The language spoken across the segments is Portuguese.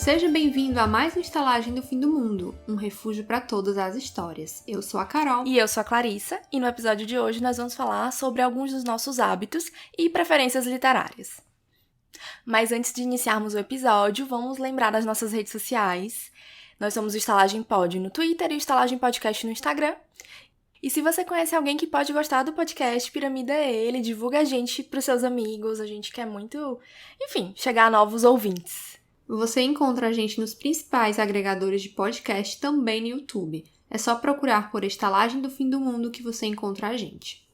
Seja bem-vindo a mais uma estalagem do fim do mundo, um refúgio para todas as histórias. Eu sou a Carol. E eu sou a Clarissa, e no episódio de hoje nós vamos falar sobre alguns dos nossos hábitos e preferências literárias. Mas antes de iniciarmos o episódio, vamos lembrar das nossas redes sociais. Nós somos o Estalagem Pod no Twitter e o Estalagem Podcast no Instagram. E se você conhece alguém que pode gostar do podcast, piramida ele, divulga a gente pros seus amigos, a gente quer muito, chegar a novos ouvintes. Você encontra a gente nos principais agregadores de podcast também no YouTube. É só procurar por Estalagem do Fim do Mundo que você encontra a gente.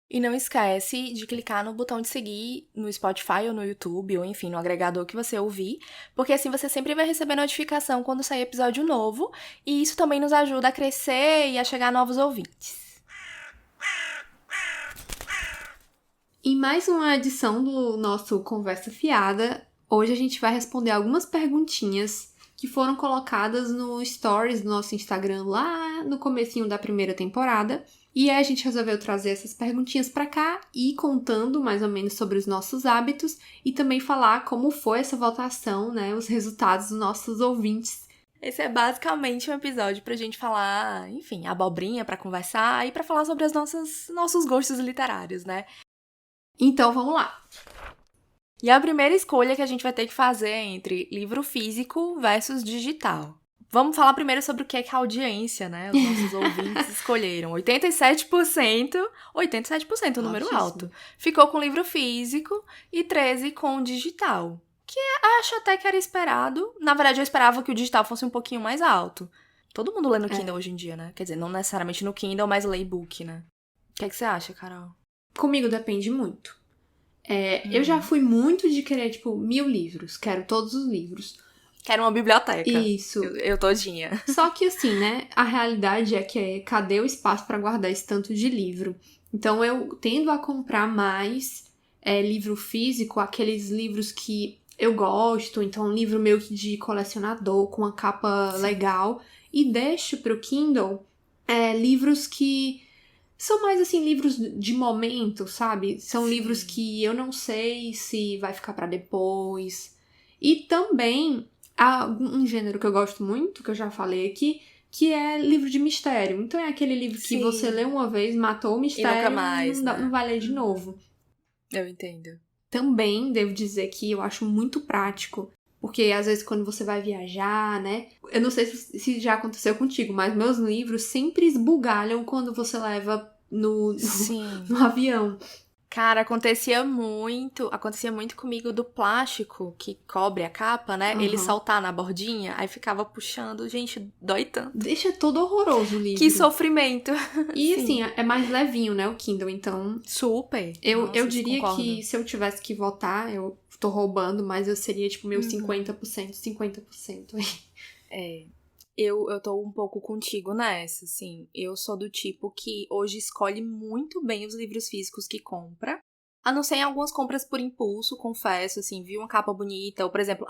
E não esquece de clicar no botão de seguir no Spotify ou no YouTube, ou enfim, no agregador que você ouvir, porque assim você sempre vai receber notificação quando sair episódio novo, e isso também nos ajuda a crescer e a chegar a novos ouvintes. Em mais uma edição do nosso Conversa Fiada, hoje a gente vai responder algumas perguntinhas que foram colocadas no Stories do nosso Instagram lá no comecinho da primeira temporada. E aí a gente resolveu trazer essas perguntinhas pra cá e ir contando mais ou menos sobre os nossos hábitos e também falar como foi essa votação, né, os resultados dos nossos ouvintes. Esse é basicamente um episódio pra gente falar, abobrinha pra conversar e pra falar sobre os nossos gostos literários, né? Então vamos lá! E a primeira escolha que a gente vai ter que fazer é entre livro físico versus digital. Vamos falar primeiro sobre o que é que a audiência, né, os nossos ouvintes escolheram. 87%, um número alto, ficou com livro físico e 13% com digital. Que acho até que era esperado. Na verdade, eu esperava que o digital fosse um pouquinho mais alto. Todo mundo lê no Kindle hoje em dia, né? Quer dizer, não necessariamente no Kindle, mas lê e-book, né? O que é que você acha, Carol? Comigo depende muito. Eu já fui muito de querer, 1000 livros. Quero todos os livros. Quero uma biblioteca. Isso. Eu todinha. Só que assim, né? A realidade é que cadê o espaço para guardar esse tanto de livro? Então eu tendo a comprar mais livro físico, aqueles livros que eu gosto. Então um livro meio que de colecionador, com uma capa legal. E deixo pro Kindle livros que são mais, assim, livros de momento, sabe? São livros que eu não sei se vai ficar pra depois. E também há um gênero que eu gosto muito, que eu já falei aqui, que é livro de mistério. Então é aquele livro que você lê uma vez, matou o mistério, e nunca mais, não vai ler de novo. Eu entendo. Também devo dizer que eu acho muito prático. Porque, às vezes, quando você vai viajar, né? Eu não sei se já aconteceu contigo, mas meus livros sempre esbugalham quando você leva no avião. Cara, acontecia muito comigo do plástico que cobre a capa, né? Ele saltar na bordinha, aí ficava puxando. Gente, dói tanto. Deixa todo horroroso o livro. Que sofrimento. E assim, é mais levinho, né? O Kindle, então... Super. Eu diria que se eu tivesse que votar, eu tô roubando, mas eu seria meio 50% aí. Eu tô um pouco contigo nessa, assim. Eu sou do tipo que hoje escolhe muito bem os livros físicos que compra. A não ser em algumas compras por impulso, confesso, assim, vi uma capa bonita. Ou, por exemplo,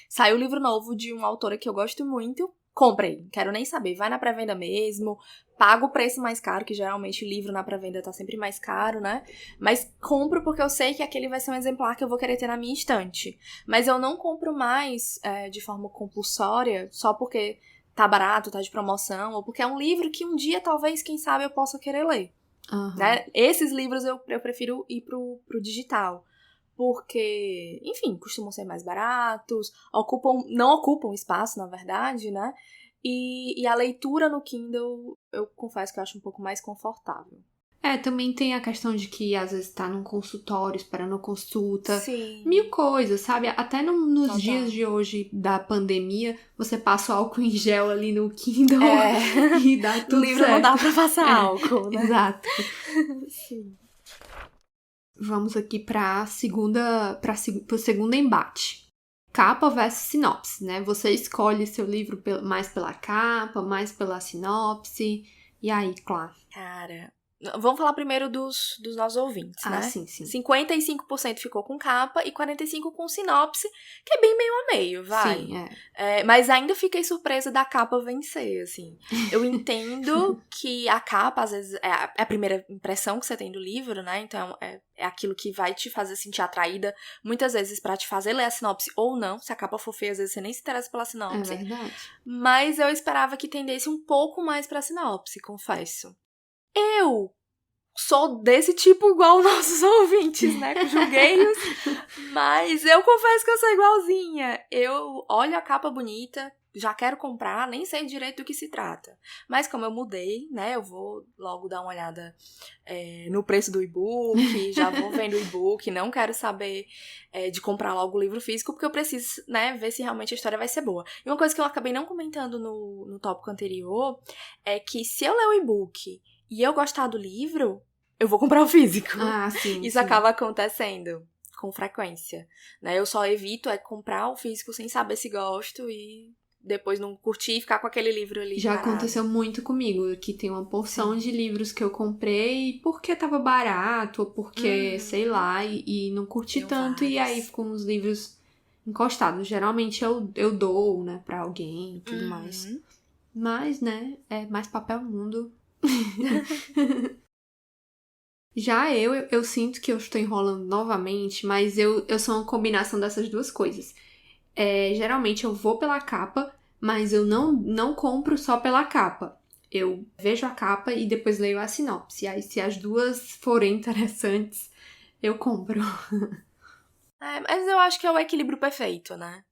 saiu um livro novo de uma autora que eu gosto muito. Comprei, quero nem saber, vai na pré-venda mesmo, pago o preço mais caro, que geralmente livro na pré-venda tá sempre mais caro, né? Mas compro porque eu sei que aquele vai ser um exemplar que eu vou querer ter na minha estante. Mas eu não compro mais de forma compulsória, só porque tá barato, tá de promoção, ou porque é um livro que um dia, talvez, quem sabe, eu possa querer ler. Né? Esses livros eu prefiro ir pro digital. Porque, costumam ser mais baratos, não ocupam espaço, na verdade, né? E a leitura no Kindle, eu confesso que eu acho um pouco mais confortável. Também tem a questão de que às vezes tá num consultório, esperando consulta. Sim. 1000 coisas, sabe? Até nos dias de hoje da pandemia, você passa o álcool em gel ali no Kindle e dá tudo certo. O livro não dá pra passar álcool, né? Exato. Sim. Vamos aqui pro segundo embate. Capa versus sinopse, né? Você escolhe seu livro mais pela capa, mais pela sinopse. E aí, claro. Cara, Vamos falar primeiro dos nossos ouvintes, né? Sim. 55% ficou com capa e 45% com sinopse, que é bem meio a meio, vai. Sim, mas ainda fiquei surpresa da capa vencer, assim. Eu entendo que a capa, às vezes, é a primeira impressão que você tem do livro, né? Então, é aquilo que vai te fazer sentir atraída, muitas vezes pra te fazer ler a sinopse ou não. Se a capa for feia, às vezes você nem se interessa pela sinopse. É verdade. Mas eu esperava que tendesse um pouco mais pra sinopse, confesso. Eu sou desse tipo igual nossos ouvintes, né? Julguei-os. Mas eu confesso que eu sou igualzinha. Eu olho a capa bonita, já quero comprar, nem sei direito do que se trata. Mas como eu mudei, né? Eu vou logo dar uma olhada no preço do e-book, já vou vendo o e-book, não quero saber de comprar logo o livro físico, porque eu preciso, né, ver se realmente a história vai ser boa. E uma coisa que eu acabei não comentando no tópico anterior é que se eu ler o e-book e eu gostar do livro, eu vou comprar o físico. Sim. Isso acaba acontecendo com frequência, né? Eu só evito comprar o físico sem saber se gosto e depois não curtir e ficar com aquele livro ali Já parado. aconteceu muito comigo, que tem uma porção de livros que eu comprei porque tava barato, ou porque, sei lá, e não curti tanto, e aí ficam uns livros encostados. Geralmente eu dou, né, pra alguém e tudo mais. Mas, né, é mais papel mundo. Já eu sinto que eu estou enrolando novamente, mas eu sou uma combinação dessas duas coisas. Geralmente eu vou pela capa, mas eu não compro só pela capa. Eu vejo a capa e depois leio a sinopse. Aí, se as duas forem interessantes, eu compro. Mas eu acho que é o equilíbrio perfeito, né?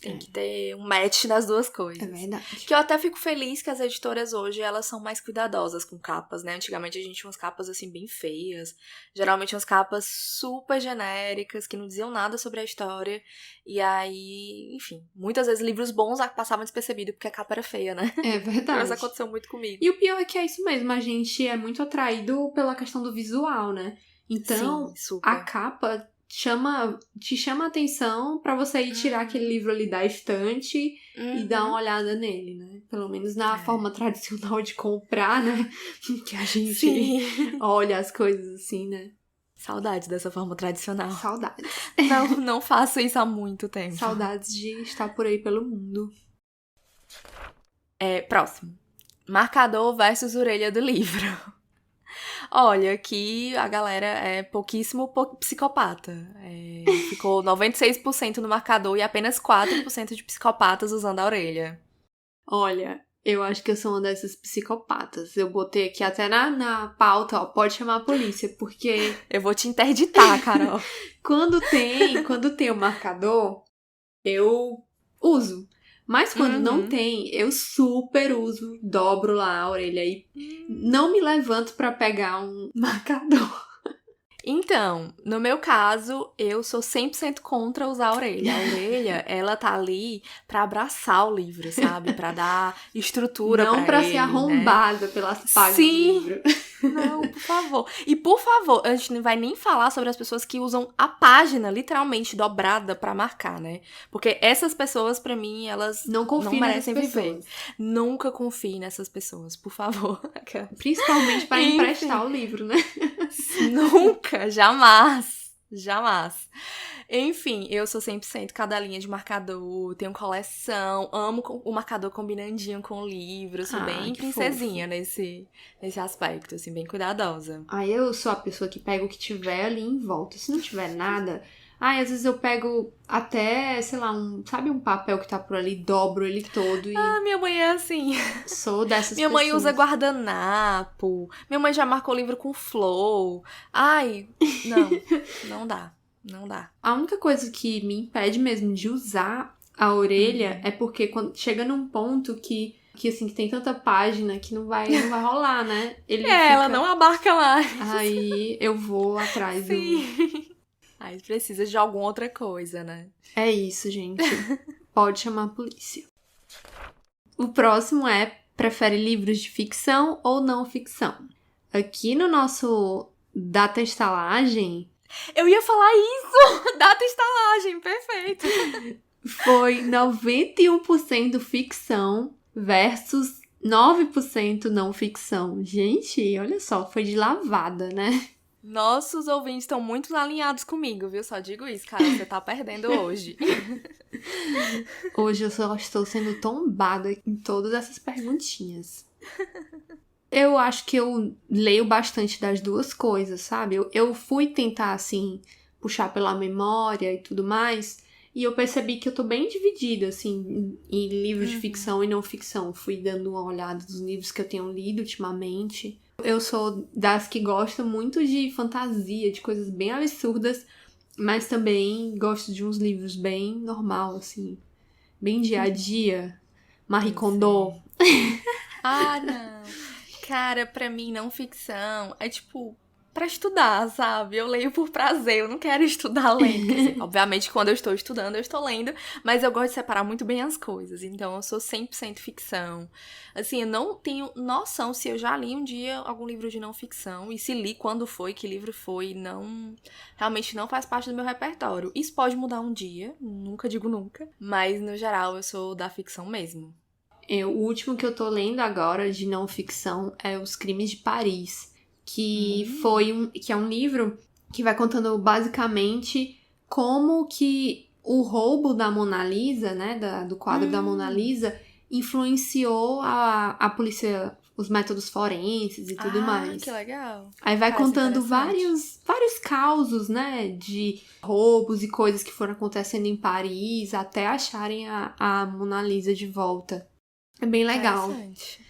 Tem que ter um match das duas coisas. É verdade. Que eu até fico feliz que as editoras hoje, elas são mais cuidadosas com capas, né? Antigamente a gente tinha umas capas, assim, bem feias. Geralmente umas capas super genéricas, que não diziam nada sobre a história. E aí, enfim, muitas vezes livros bons passavam despercebido porque a capa era feia, né? É verdade. Isso aconteceu muito comigo. E o pior é que é isso mesmo, a gente é muito atraído pela questão do visual, né? Então, sim, super. A capa te chama a atenção pra você ir tirar aquele livro ali da estante e dar uma olhada nele, né? Pelo menos na forma tradicional de comprar, né? Que a gente olha as coisas assim, né? Saudades dessa forma tradicional. Saudades. Não faço isso há muito tempo. Saudades de estar por aí pelo mundo. Próximo. Marcador versus orelha do livro. Olha, aqui a galera é pouquíssimo psicopata. Ficou 96% no marcador e apenas 4% de psicopatas usando a orelha. Olha, eu acho que eu sou uma dessas psicopatas. Eu botei aqui até na pauta, ó, pode chamar a polícia, porque... Eu vou te interditar, Carol. Quando tem o marcador, eu uso. Mas quando não tem, eu super uso, dobro lá a orelha e não me levanto pra pegar um marcador. Então, no meu caso, eu sou 100% contra usar a orelha. A orelha, ela tá ali pra abraçar o livro, sabe? Pra dar estrutura pra ele, não pra ser arrombada, né? Pelas páginas do livro. Não, por favor. E por favor, a gente não vai nem falar sobre as pessoas que usam a página literalmente dobrada pra marcar, né? Porque essas pessoas, pra mim, elas não merecem viver. Nunca confie nessas pessoas, por favor. Principalmente pra emprestar o livro, né? Nunca, jamais. Enfim, eu sou 100% cadelinha de marcador, tenho coleção, amo o marcador combinandinho com o livro, sou bem princesinha nesse aspecto, assim, bem cuidadosa. Eu sou a pessoa que pega o que tiver ali em volta. Se não tiver nada... às vezes eu pego até, sei lá, um papel que tá por ali, dobro ele todo e... minha mãe é assim. Sou dessas minha mãe usa guardanapo, minha mãe já marcou livro com flor. Não dá. A única coisa que me impede mesmo de usar a orelha é porque quando chega num ponto que assim, que tem tanta página que não vai rolar, né? Ela não abarca mais. Aí eu vou atrás do... Aí precisa de alguma outra coisa, né? É isso, gente. Pode chamar a polícia. O próximo prefere livros de ficção ou não ficção? Aqui no nosso Data Estalagem... Eu ia falar isso! Data Estalagem, perfeito! Foi 91% ficção versus 9% não ficção. Gente, olha só, foi de lavada, né? Nossos ouvintes estão muito alinhados comigo, viu? Só digo isso, cara, você tá perdendo hoje. Hoje eu só estou sendo tombada em todas essas perguntinhas. Eu acho que eu leio bastante das duas coisas, sabe? Eu fui tentar, assim, puxar pela memória e tudo mais, e eu percebi que eu tô bem dividida, assim, em livros de ficção e não ficção. Fui dando uma olhada nos livros que eu tenho lido ultimamente. Eu sou das que gostam muito de fantasia, de coisas bem absurdas, mas também gosto de uns livros bem normal, assim, bem dia a dia. Marie Kondo. Ah, não. Cara, pra mim, não ficção é tipo pra estudar, sabe? Eu leio por prazer, eu não quero estudar lendo. Quer dizer, obviamente, quando eu estou estudando, eu estou lendo, mas eu gosto de separar muito bem as coisas. Então, eu sou 100% ficção. Assim, eu não tenho noção se eu já li um dia algum livro de não ficção, e se li, quando foi, que livro foi, não... Realmente não faz parte do meu repertório. Isso pode mudar um dia, nunca digo nunca, mas, no geral, eu sou da ficção mesmo. O último que eu tô lendo agora de não ficção é Os Crimes de Paris, que é um livro que vai contando basicamente como que o roubo da Mona Lisa, né, do quadro da Mona Lisa, influenciou a polícia, os métodos forenses e tudo mais. Que legal. Aí vai contando vários causos, né, de roubos e coisas que foram acontecendo em Paris até acharem a Mona Lisa de volta. É bem legal. Interessante.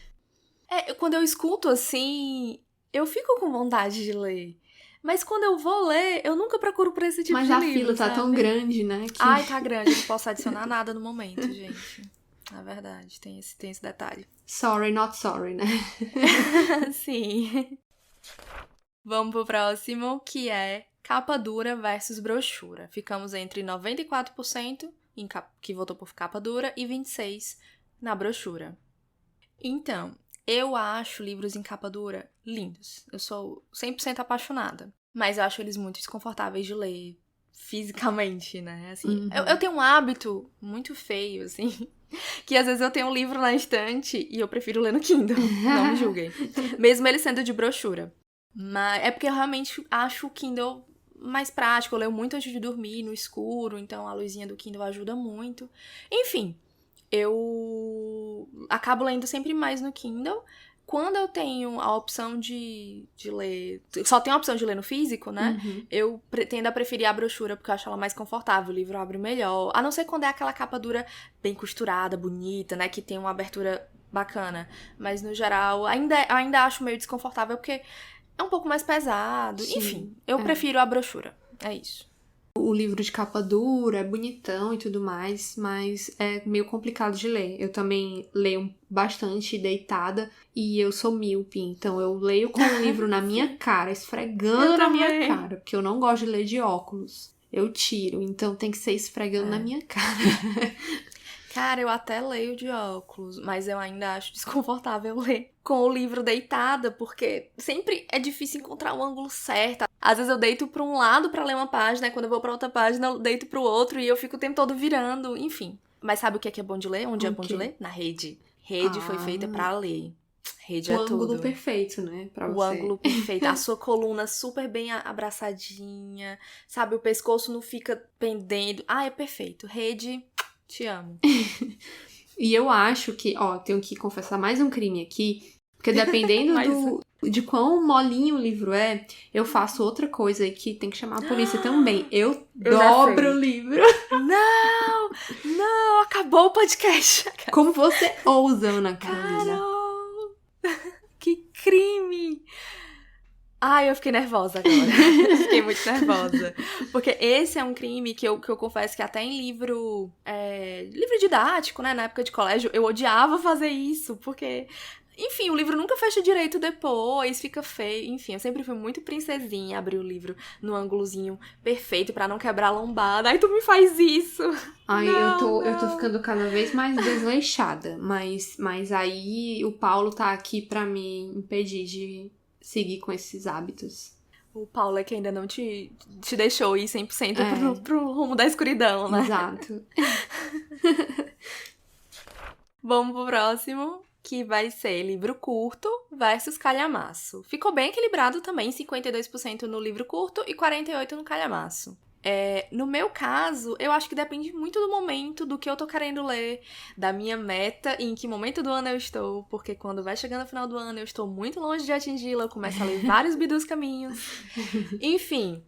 Quando eu escuto assim, eu fico com vontade de ler. Mas quando eu vou ler, eu nunca procuro por esse tipo de livro, Mas a fila tá tão grande, né? Que... Ai, tá grande, eu não posso adicionar nada no momento, gente. Na verdade, tem esse detalhe. Sorry, not sorry, né? Sim. Vamos pro próximo, que é capa dura versus brochura. Ficamos entre 94% que votou por capa dura e 26% na brochura. Então, eu acho livros em capa dura lindos. Eu sou 100% apaixonada. Mas eu acho eles muito desconfortáveis de ler fisicamente, né? Assim, eu tenho um hábito muito feio, assim, que às vezes eu tenho um livro na estante e eu prefiro ler no Kindle. Não me julguem. Mesmo ele sendo de brochura. Mas é porque eu realmente acho o Kindle mais prático. Eu leio muito antes de dormir, no escuro, então a luzinha do Kindle ajuda muito. Enfim, eu acabo lendo sempre mais no Kindle. Quando eu tenho a opção de ler... Só tenho a opção de ler no físico, né? Eu tendo a preferir a brochura, porque eu acho ela mais confortável. O livro abre melhor. A não ser quando é aquela capa dura bem costurada, bonita, né? Que tem uma abertura bacana. Mas, no geral, ainda acho meio desconfortável, porque é um pouco mais pesado. Sim, enfim, eu prefiro a brochura. É isso. O livro de capa dura é bonitão e tudo mais, mas é meio complicado de ler. Eu também leio bastante deitada e eu sou míope, então eu leio com o livro na minha cara, esfregando na minha cara, porque eu não gosto de ler de óculos. Eu tiro, então tem que ser esfregando na minha cara. Cara, eu até leio de óculos, mas eu ainda acho desconfortável ler com o livro deitada, porque sempre é difícil encontrar o ângulo certo. Às vezes eu deito pra um lado pra ler uma página, e quando eu vou pra outra página eu deito pro outro e eu fico o tempo todo virando, enfim. Mas sabe o que é bom de ler? Onde é bom de ler? Na rede. Rede foi feita pra ler. Rede é tudo. O ângulo perfeito, né? Pra você. O ângulo perfeito. A sua coluna super bem abraçadinha, sabe? O pescoço não fica pendendo. Ah, é perfeito. Rede... Te amo. E eu acho que, tenho que confessar mais um crime aqui, porque dependendo de quão molinho o livro é, eu faço outra coisa aí que tem que chamar a polícia também. Eu dobro o livro. Não, acabou o podcast. Como você ousa, Ana Carolina? Carol, que crime! Ai, eu fiquei nervosa agora. Fiquei muito nervosa. Porque esse é um crime que eu confesso que até em livro didático, né? Na época de colégio, eu odiava fazer isso. Porque, enfim, o livro nunca fecha direito depois, fica feio. Enfim, eu sempre fui muito princesinha, abrir o livro no ângulozinho perfeito pra não quebrar a lombada. Ai, tu me faz isso! Ai, eu tô ficando cada vez mais desleixada. Mas aí o Paulo tá aqui pra me impedir de... seguir com esses hábitos. O Paulo é que ainda não te deixou ir 100% pro rumo da escuridão, né? Exato. Vamos pro próximo, que vai ser livro curto versus calhamaço. Ficou bem equilibrado também, 52% no livro curto e 48% no calhamaço. No meu caso, eu acho que depende muito do momento, do que eu tô querendo ler, da minha meta e em que momento do ano eu estou, porque quando vai chegando no final do ano eu estou muito longe de atingi-la, eu começo a ler vários bidus caminhos. Enfim,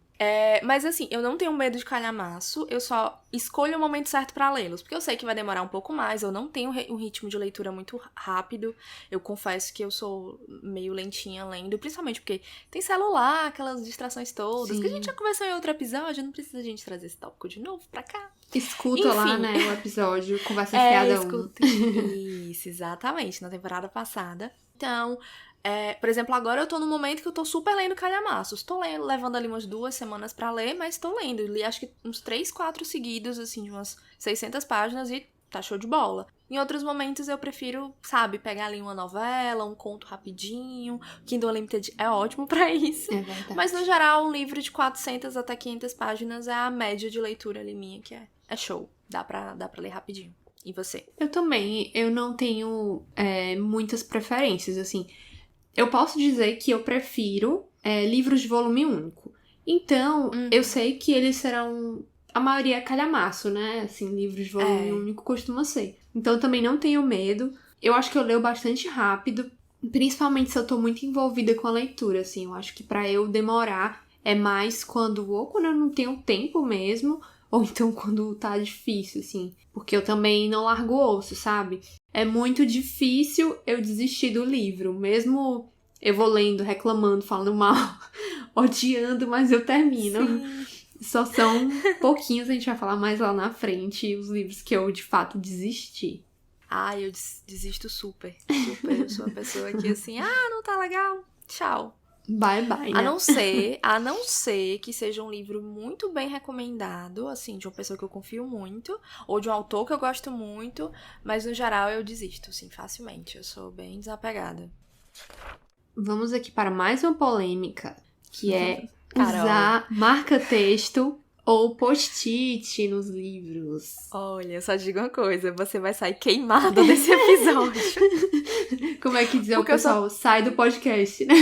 mas assim, eu não tenho medo de calhamaço, eu só escolho o momento certo pra lê-los, porque eu sei que vai demorar um pouco mais, eu não tenho um ritmo de leitura muito rápido, eu confesso que eu sou meio lentinha lendo, principalmente porque tem celular, aquelas distrações todas, Sim. que a gente já conversou em outro episódio, não precisa a gente trazer esse tópico de novo pra cá. Escuta lá, Enfim. né, o episódio Conversa Fiada 1. Escuta. Isso, exatamente, na temporada passada. Então, por exemplo, agora eu tô num momento que eu tô super lendo calhamaços. Tô levando ali umas 2 semanas pra ler, mas tô lendo. Li acho que uns 3, 4 seguidos, assim, de umas 600 páginas e tá show de bola. Em outros momentos eu prefiro, sabe, pegar ali uma novela, um conto rapidinho. Kindle Unlimited é ótimo pra isso. É verdade. Mas no geral, um livro de 400 até 500 páginas é a média de leitura ali minha, que é show. Dá pra ler rapidinho. E você? Eu também, eu não tenho muitas preferências, assim. Eu posso dizer que eu prefiro livros de volume único. Então, eu sei que eles serão... A maioria é calhamaço, né? Assim, livros de volume único costuma ser. Então, eu também não tenho medo. Eu acho que eu leio bastante rápido. Principalmente se eu tô muito envolvida com a leitura, assim. Eu acho que pra eu demorar é mais quando eu não tenho tempo mesmo... Ou então quando tá difícil, assim. Porque eu também não largo o osso, sabe? É muito difícil eu desistir do livro. Mesmo eu vou lendo, reclamando, falando mal, odiando, mas eu termino. Sim. Só são pouquinhos, a gente vai falar mais lá na frente, os livros que eu, de fato, desisti. Eu desisto super. Super. Eu sou uma pessoa que assim, não tá legal. Tchau. Bye, bye, né? A não ser que seja um livro muito bem recomendado, assim, de uma pessoa que eu confio muito, ou de um autor que eu gosto muito, mas no geral eu desisto, assim, facilmente. Eu sou bem desapegada. Vamos aqui para mais uma polêmica, que é Carol. usar marca-texto ou post-it nos livros. Olha, só digo uma coisa, você vai sair queimado desse episódio. Como é que dizer o pessoal? Sai do podcast, né?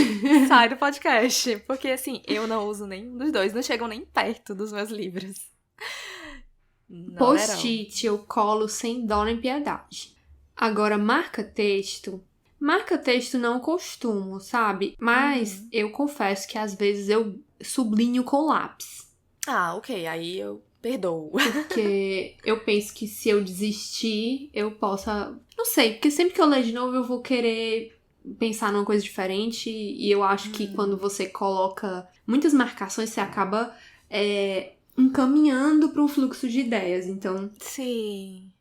Sai do podcast. Porque, assim, eu não uso nenhum dos dois. Não chegam nem perto dos meus livros. Post-it eu colo sem dó nem piedade. Agora, marca-texto não costumo, sabe? Mas eu confesso que às vezes eu sublinho com lápis. Ok. Aí eu perdoo. Porque eu penso que se eu desistir, eu possa... Não sei, porque sempre que eu ler de novo eu vou querer pensar numa coisa diferente. E eu acho que quando você coloca muitas marcações, você acaba encaminhando para um fluxo de ideias. Então... Sim.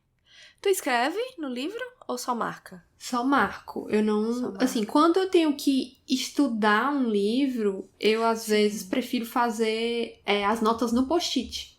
Tu escreve no livro ou só marca? Só marco. Eu não... Só marca. Assim, quando eu tenho que estudar um livro, eu às vezes prefiro fazer as notas no post-it.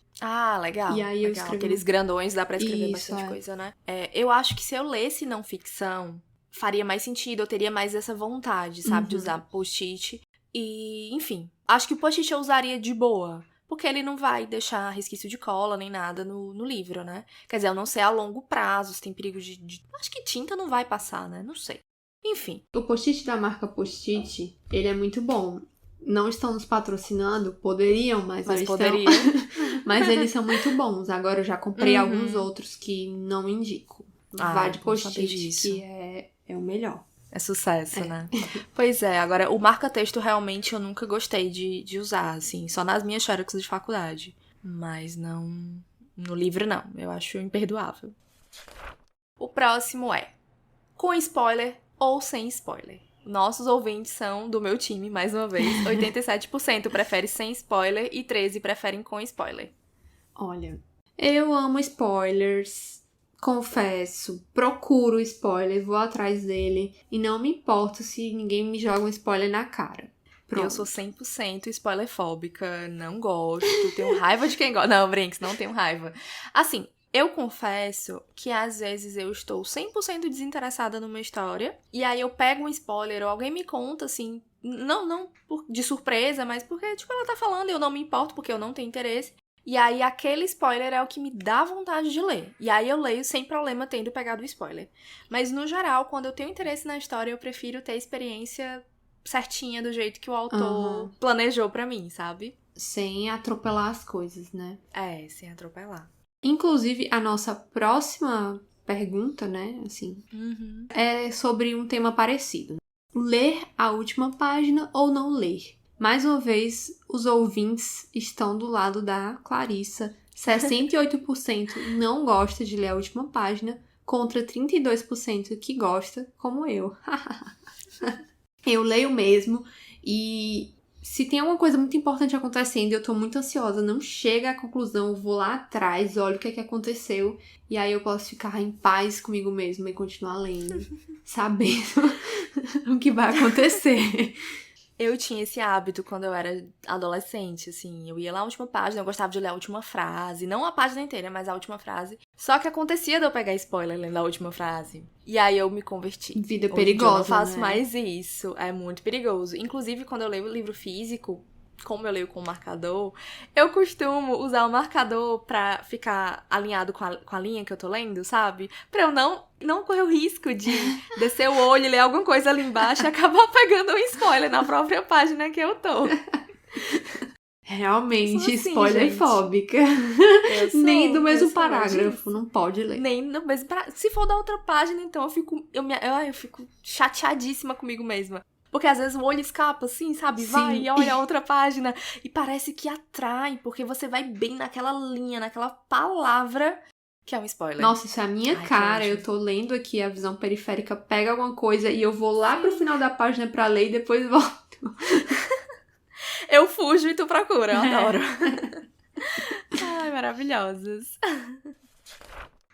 Legal. E aí eu legal. escrevo... Aqueles grandões dá pra escrever Isso, bastante coisa, né? Eu acho que se eu lesse não ficção, faria mais sentido, eu teria mais essa vontade, sabe? De usar post-it. E, enfim, acho que o post-it eu usaria de boa. Porque ele não vai deixar resquício de cola nem nada no livro, né? Quer dizer, eu não sei a longo prazo, se tem perigo de... Acho que tinta não vai passar, né? Não sei. Enfim. O post-it da marca Post-it, ele é muito bom. Não estão nos patrocinando, poderiam, mas não poderiam. estão. Mas eles são muito bons. Agora eu já comprei alguns outros que não indico. Vá de Post-it, que é o melhor. É sucesso, né? Pois é, agora o marca-texto realmente eu nunca gostei de usar, assim, só nas minhas xerox de faculdade. Mas não... No livro, não. Eu acho imperdoável. O próximo é com spoiler ou sem spoiler. Nossos ouvintes são do meu time, mais uma vez. 87% prefere sem spoiler e 13% preferem com spoiler. Olha, eu amo spoilers. Confesso, procuro spoiler, vou atrás dele e não me importo se ninguém me joga um spoiler na cara. Pronto. Eu sou 100% spoilerfóbica, não gosto, tenho raiva de quem gosta. Não, Brinks, não tenho raiva. Assim, eu confesso que às vezes eu estou 100% desinteressada numa história e aí eu pego um spoiler ou alguém me conta, assim, não de surpresa, mas porque, tipo, ela tá falando e eu não me importo porque eu não tenho interesse. E aí, aquele spoiler é o que me dá vontade de ler. E aí, eu leio sem problema tendo pegado o spoiler. Mas, no geral, quando eu tenho interesse na história, eu prefiro ter a experiência certinha do jeito que o autor planejou pra mim, sabe? Sem atropelar as coisas, né? É, sem atropelar. Inclusive, a nossa próxima pergunta, né, assim, é sobre um tema parecido. Ler a última página ou não ler? Mais uma vez, os ouvintes estão do lado da Clarissa. 68% não gosta de ler a última página, contra 32% que gosta, como eu. Eu leio mesmo, e se tem alguma coisa muito importante acontecendo e eu tô muito ansiosa, não chega à conclusão, eu vou lá atrás, olho o que é que aconteceu, e aí eu posso ficar em paz comigo mesma e continuar lendo, sabendo o que vai acontecer. Eu tinha esse hábito quando eu era adolescente, assim. Eu ia lá a última página, eu gostava de ler a última frase. Não a página inteira, mas a última frase. Só que acontecia de eu pegar spoiler lendo a última frase. E aí eu me converti. Vida Hoje em dia perigosa, eu não faço né? mais isso. É muito perigoso. Inclusive, quando eu leio o livro físico, como eu leio com marcador, eu costumo usar o marcador pra ficar alinhado com a linha que eu tô lendo, sabe? Pra eu não correr o risco de descer o olho e ler alguma coisa ali embaixo e acabar pegando um spoiler na própria página que eu tô. Realmente, Sou assim, spoiler gente. fóbica. Eu sou, Nem do mesmo eu sou parágrafo, disso. não pode ler. Nem no mesmo Se for da outra página, então eu fico chateadíssima comigo mesma. Porque às vezes o olho escapa assim, sabe? Sim. Vai e olha a outra página. E parece que atrai, porque você vai bem naquela linha, naquela palavra que é um spoiler. Nossa, isso é a minha Ai, cara. que Eu ódio. tô lendo aqui a visão periférica, pega alguma coisa e eu vou lá pro final da página pra ler e depois volto. Eu fujo e tu procura, eu adoro. Ai, maravilhosas.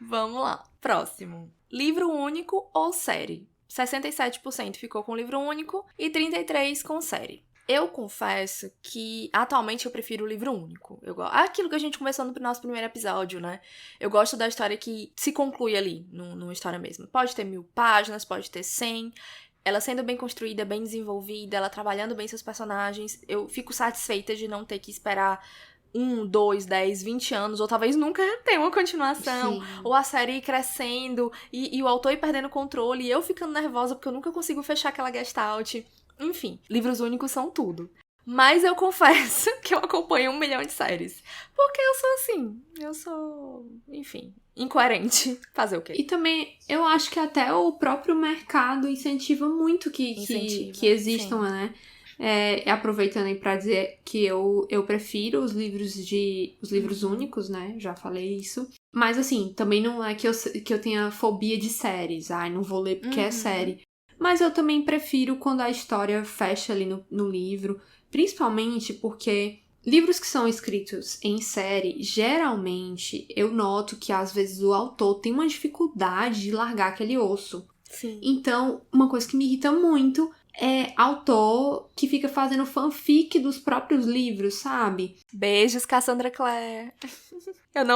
Vamos lá. Próximo. Livro único ou série? 67% ficou com livro único e 33% com série. Eu confesso que atualmente eu prefiro o livro único. Aquilo que a gente começou no nosso primeiro episódio, né? Eu gosto da história que se conclui ali, numa história mesmo. Pode ter 1000 páginas, pode ter 100. Ela sendo bem construída, bem desenvolvida, ela trabalhando bem seus personagens. Eu fico satisfeita de não ter que esperar 1, 2, 10, 20 anos, ou talvez nunca tenha uma continuação, Sim. ou a série ir crescendo, e o autor ir perdendo o controle, e eu ficando nervosa porque eu nunca consigo fechar aquela gestalt. Enfim, livros únicos são tudo. Mas eu confesso que eu acompanho 1 milhão de séries. Porque eu sou assim, enfim, incoerente. Fazer o quê? E também, eu acho que até o próprio mercado incentiva muito que existam, sim. né? Aproveitando aí pra dizer que eu prefiro os livros únicos, né? Já falei isso. Mas assim, também não é que eu tenha fobia de séries. Ai, não vou ler porque é série. Mas eu também prefiro quando a história fecha ali no livro. Principalmente porque livros que são escritos em série, geralmente, eu noto que às vezes o autor tem uma dificuldade de largar aquele osso. Sim. Então, uma coisa que me irrita muito é autor que fica fazendo fanfic dos próprios livros, sabe? Beijos, Cassandra Clare. Eu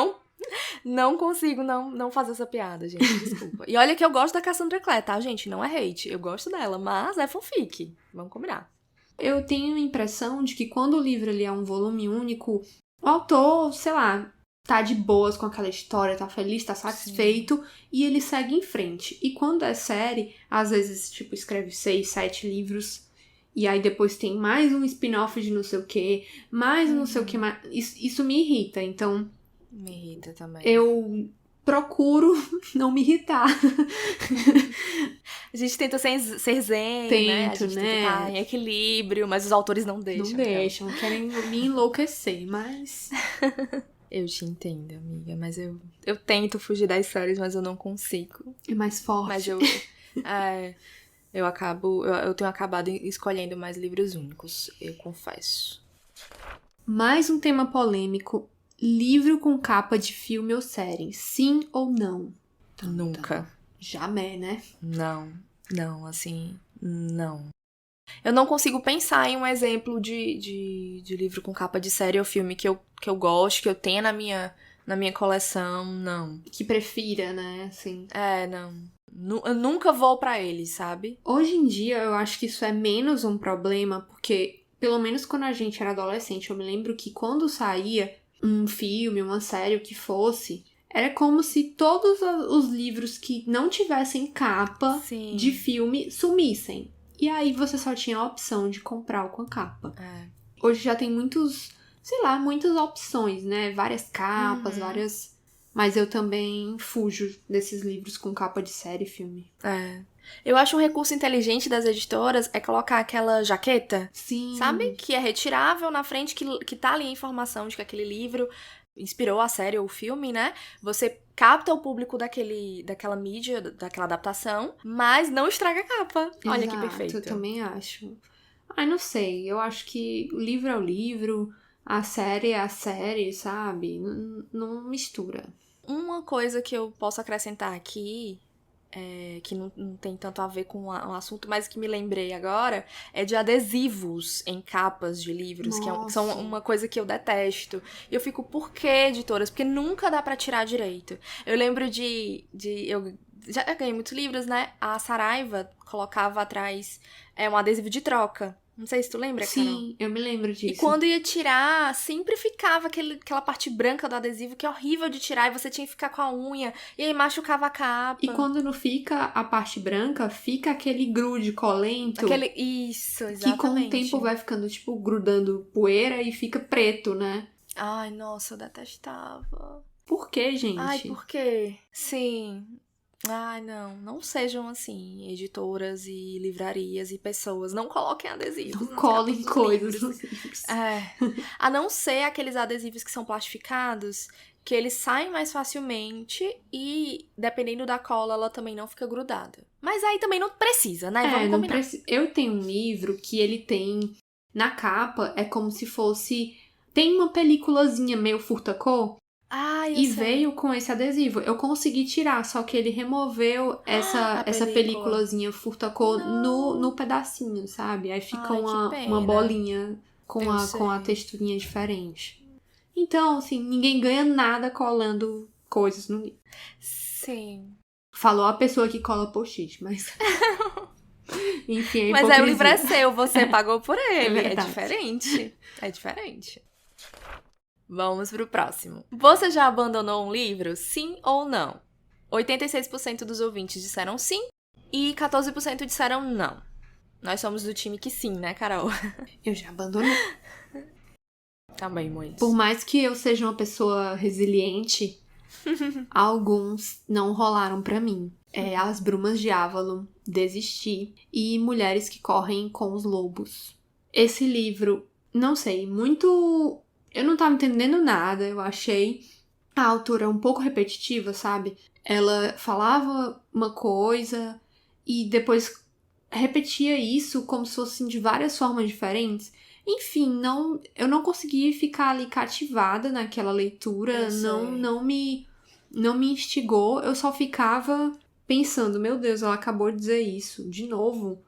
não consigo não fazer essa piada, gente. Desculpa. E olha que eu gosto da Cassandra Clare, tá, gente? Não é hate. Eu gosto dela, mas é fanfic. Vamos combinar. Eu tenho a impressão de que quando o livro ele é um volume único, o autor, sei lá, tá de boas com aquela história, tá feliz, tá satisfeito, e ele segue em frente. E quando é série, às vezes, tipo, escreve 6, 7 livros, e aí depois tem mais um spin-off de não sei o que, mais um não sei o que, mais. Isso me irrita, então Me irrita também. eu procuro não me irritar. A gente tenta ser zen, né? A Tento, gente né? tenta estar em equilíbrio, mas os autores não deixam. Não deixam, querem me enlouquecer, mas... Eu te entendo, amiga, mas eu tento fugir das séries, mas eu não consigo. É mais forte. Mas eu tenho acabado escolhendo mais livros únicos, eu confesso. Mais um tema polêmico. Livro com capa de filme ou série. Sim ou não? Nunca. Jamais, né? Não, assim, não. Eu não consigo pensar em um exemplo de livro com capa de série ou filme que eu gosto, que eu tenha na minha coleção, não. Que prefira, né? Assim. Não. Eu nunca vou pra eles, sabe? Hoje em dia, eu acho que isso é menos um problema, porque, pelo menos quando a gente era adolescente, eu me lembro que quando saía um filme, uma série, o que fosse, era como se todos os livros que não tivessem capa Sim. de filme sumissem. E aí você só tinha a opção de comprar o com a capa. Hoje já tem muitas opções, né? Várias capas, várias... Mas eu também fujo desses livros com capa de série e filme. Eu acho um recurso inteligente das editoras é colocar aquela jaqueta, Sim. sabe? Que é retirável na frente, que tá ali a informação de que aquele livro inspirou a série ou o filme, né? Você capta o público daquela mídia, daquela adaptação, mas não estraga a capa. Olha que perfeito. Eu também acho. Ai, não sei. Eu acho que o livro é o livro, a série é a série, sabe? Não mistura. Uma coisa que eu posso acrescentar aqui, que não tem tanto a ver com o assunto, mas que me lembrei agora, é de adesivos em capas de livros, que são uma coisa que eu detesto. E eu fico, por que, editoras? Porque nunca dá pra tirar direito. Eu lembro eu já ganhei muitos livros, né? A Saraiva colocava atrás um adesivo de troca. Não sei se tu lembra, Carol. Sim, eu me lembro disso. E quando ia tirar, sempre ficava aquela parte branca do adesivo que é horrível de tirar e você tinha que ficar com a unha e aí machucava a capa. E quando não fica a parte branca, fica aquele grude colento. Isso, exatamente. Que com o tempo vai ficando, tipo, grudando poeira e fica preto, né? Ai, nossa, eu detestava. Por que, gente? Ai, por quê? Sim. Ai, não sejam assim, editoras e livrarias e pessoas. Não coloquem adesivos. Não colhem coisas nos livros. A não ser aqueles adesivos que são plastificados, que eles saem mais facilmente e, dependendo da cola, ela também não fica grudada. Mas aí também não precisa, né? Vamos combinar. Eu tenho um livro que ele tem, na capa, é como se fosse... Tem uma peliculazinha meio furta-cor. E veio com esse adesivo. Eu consegui tirar, só que ele removeu essa peliculazinha furta-cor no pedacinho, sabe? Aí fica uma bolinha com a texturinha diferente. Então, assim, ninguém ganha nada colando coisas no livro. Sim. Falou a pessoa que cola post-it, mas... Enfim, mas aí o livro é seu, você pagou por ele. É diferente. É diferente. Vamos pro próximo. Você já abandonou um livro? Sim ou não? 86% dos ouvintes disseram sim e 14% disseram não. Nós somos do time que sim, né, Carol? Eu já abandonei. Também, muito. Por mais que eu seja uma pessoa resiliente, alguns não rolaram pra mim. As Brumas de Avalon, Desisti e Mulheres que Correm com os Lobos. Esse livro, não sei, muito... Eu não tava entendendo nada, eu achei a autora um pouco repetitiva, sabe? Ela falava uma coisa e depois repetia isso como se fossem de várias formas diferentes. Enfim, eu não consegui ficar ali cativada naquela leitura, não me instigou, eu só ficava pensando, meu Deus, ela acabou de dizer isso, de novo.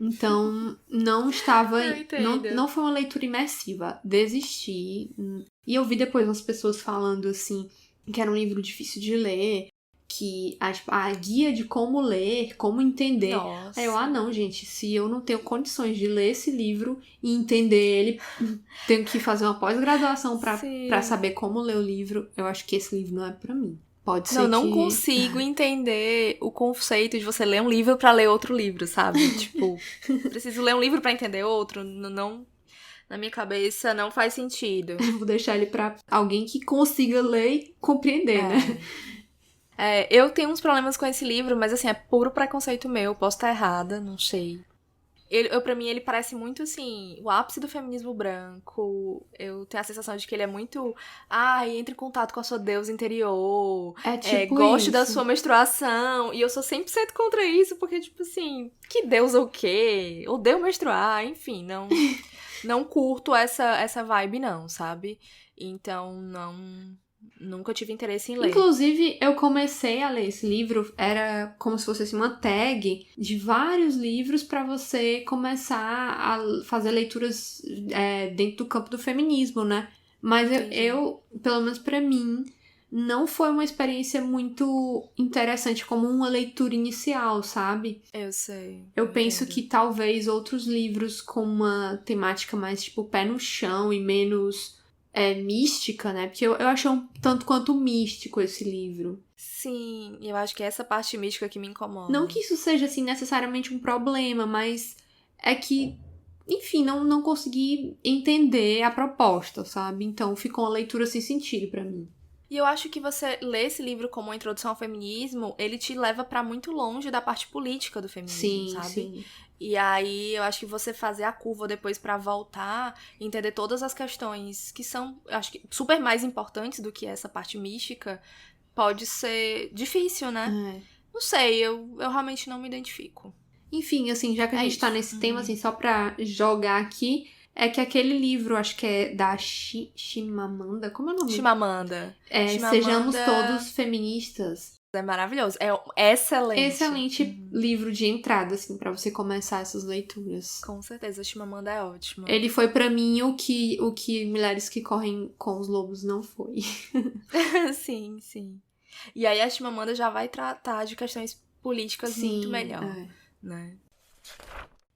Então, não estava... não foi uma leitura imersiva. Desisti. E eu vi depois umas pessoas falando, assim, que era um livro difícil de ler, que a guia de como ler, como entender. Nossa. Aí eu, não, gente, se eu não tenho condições de ler esse livro e entender ele, tenho que fazer uma pós-graduação pra saber como ler o livro, eu acho que esse livro não é pra mim. Pode ser não consigo entender o conceito de você ler um livro pra ler outro livro, sabe? Tipo, preciso ler um livro pra entender outro. Não, na minha cabeça não faz sentido. Vou deixar ele pra alguém que consiga ler e compreender, né? Eu tenho uns problemas com esse livro, mas assim, é puro preconceito meu. Posso estar errada, não sei. Pra mim, ele parece muito, assim, o ápice do feminismo branco. Eu tenho a sensação de que ele é muito... entre em contato com a sua deusa interior. Goste da sua menstruação. E eu sou 100% contra isso, porque, tipo assim, que deusa o quê? Odeio menstruar, enfim, não curto essa vibe, não, sabe? Então, nunca tive interesse em ler. Inclusive, eu comecei a ler esse livro, era como se fosse assim, uma tag de vários livros pra você começar a fazer leituras dentro do campo do feminismo, né? Mas eu, pelo menos pra mim, não foi uma experiência muito interessante como uma leitura inicial, sabe? Eu sei. Eu penso que talvez outros livros com uma temática mais tipo pé no chão e menos mística, né? Porque eu achei um tanto quanto místico esse livro. Sim, eu acho que é essa parte mística que me incomoda. Não que isso seja, assim, necessariamente um problema, mas é que, enfim, não consegui entender a proposta, sabe? Então ficou uma leitura sem sentido pra mim. E eu acho que você ler esse livro como uma introdução ao feminismo, ele te leva pra muito longe da parte política do feminismo, Sim, sabe? sim. E aí eu acho que você fazer a curva depois pra voltar, entender todas as questões que são, eu acho que super mais importantes do que essa parte mística, pode ser difícil, né? Não sei, eu realmente não me identifico. Enfim, assim, já que a gente tá nesse tema, assim, só pra jogar aqui, é que aquele livro, acho que é da Chimamanda, como é o nome? Chimamanda. Sejamos Todos Feministas. É maravilhoso, é excelente. Excelente livro de entrada, assim, pra você começar essas leituras. Com certeza, a Chimamanda é ótima. Ele foi pra mim o que Mulheres que Correm com os Lobos não foi. Sim, sim. E aí a Chimamanda já vai tratar de questões políticas muito melhor, né?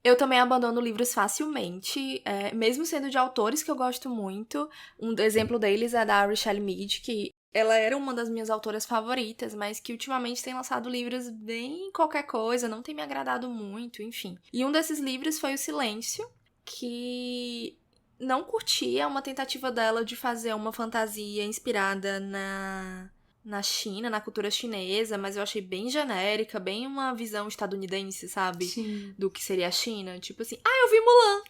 Eu também abandono livros facilmente, mesmo sendo de autores que eu gosto muito. Um exemplo deles é da Richelle Mead, que ela era uma das minhas autoras favoritas, mas que ultimamente tem lançado livros bem qualquer coisa, não tem me agradado muito, enfim. E um desses livros foi O Silêncio, que não curti, é uma tentativa dela de fazer uma fantasia inspirada na China, na cultura chinesa, mas eu achei bem genérica, bem uma visão estadunidense, sabe? Sim. Do que seria a China. Tipo assim, eu vi Mulan,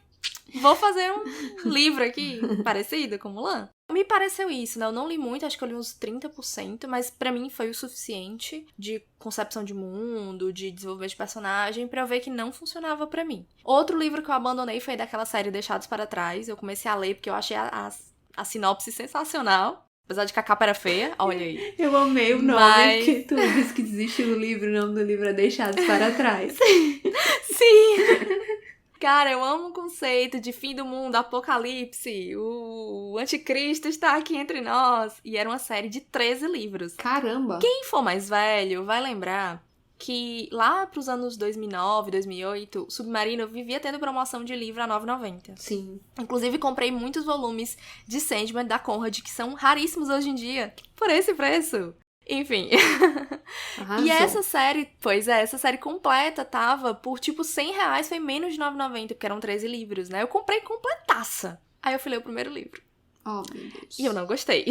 vou fazer um livro aqui parecido com Mulan. Me pareceu isso, né? Eu não li muito, acho que eu li uns 30%, mas pra mim foi o suficiente de concepção de mundo, de desenvolvimento de personagem, pra eu ver que não funcionava pra mim. Outro livro que eu abandonei foi daquela série Deixados para Trás. Eu comecei a ler porque eu achei a sinopse sensacional. Apesar de que a capa era feia, olha aí. Eu amei o nome, porque tu disse que desistiu do livro, o nome do livro é Deixados para Trás. Sim! Cara, eu amo o conceito de fim do mundo, apocalipse, o anticristo está aqui entre nós. E era uma série de 13 livros. Caramba! Quem for mais velho vai lembrar que lá pros anos 2009, 2008, Submarino vivia tendo promoção de livro a R$ 9,90. Sim. Inclusive, comprei muitos volumes de Sandman da Conrad, que são raríssimos hoje em dia, por esse preço. Enfim. Arrasou. E essa série completa tava por tipo R$100, foi menos de R$ 9,90, porque eram 13 livros, né? Eu comprei completaça. Aí eu fui ler o primeiro livro. Oh, meu Deus. E eu não gostei.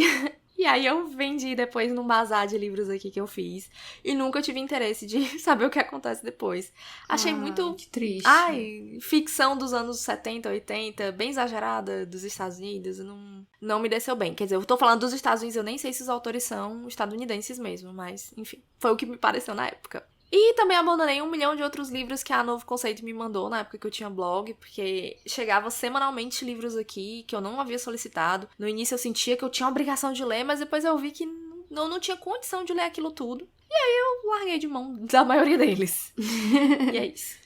E aí eu vendi depois num bazar de livros aqui que eu fiz. E nunca tive interesse de saber o que acontece depois. Achei muito... Que triste. Ficção dos anos 70, 80, bem exagerada, dos Estados Unidos. Não me desceu bem. Quer dizer, eu tô falando dos Estados Unidos, eu nem sei se os autores são estadunidenses mesmo. Mas, enfim, foi o que me pareceu na época. E também abandonei 1 milhão de outros livros que a Novo Conceito me mandou na época que eu tinha blog, porque chegava semanalmente livros aqui que eu não havia solicitado. No início eu sentia que eu tinha a obrigação de ler, mas depois eu vi que eu não tinha condição de ler aquilo tudo. E aí eu larguei de mão da maioria deles. E é isso.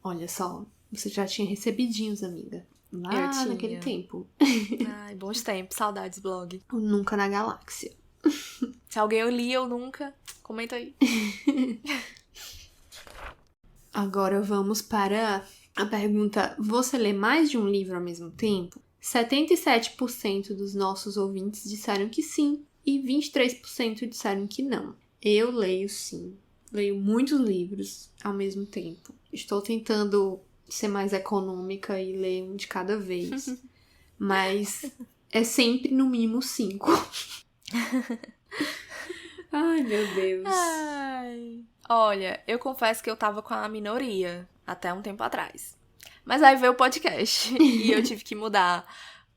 Olha só, você já tinha recebidinhos, amiga. Lá naquele tempo. Ai, bons tempos, saudades blog. O Nunca na Galáxia. Se alguém eu li, eu nunca, comenta aí. Agora vamos para a pergunta: você lê mais de um livro ao mesmo tempo? 77% dos nossos ouvintes disseram que sim e 23% disseram que não. Eu leio sim. Leio muitos livros ao mesmo tempo. Estou tentando ser mais econômica e ler um de cada vez. Mas é sempre no mínimo 5. Ai, meu Deus. Ai. Olha, eu confesso que eu tava com a minoria até um tempo atrás. Mas aí veio o podcast e eu tive que mudar.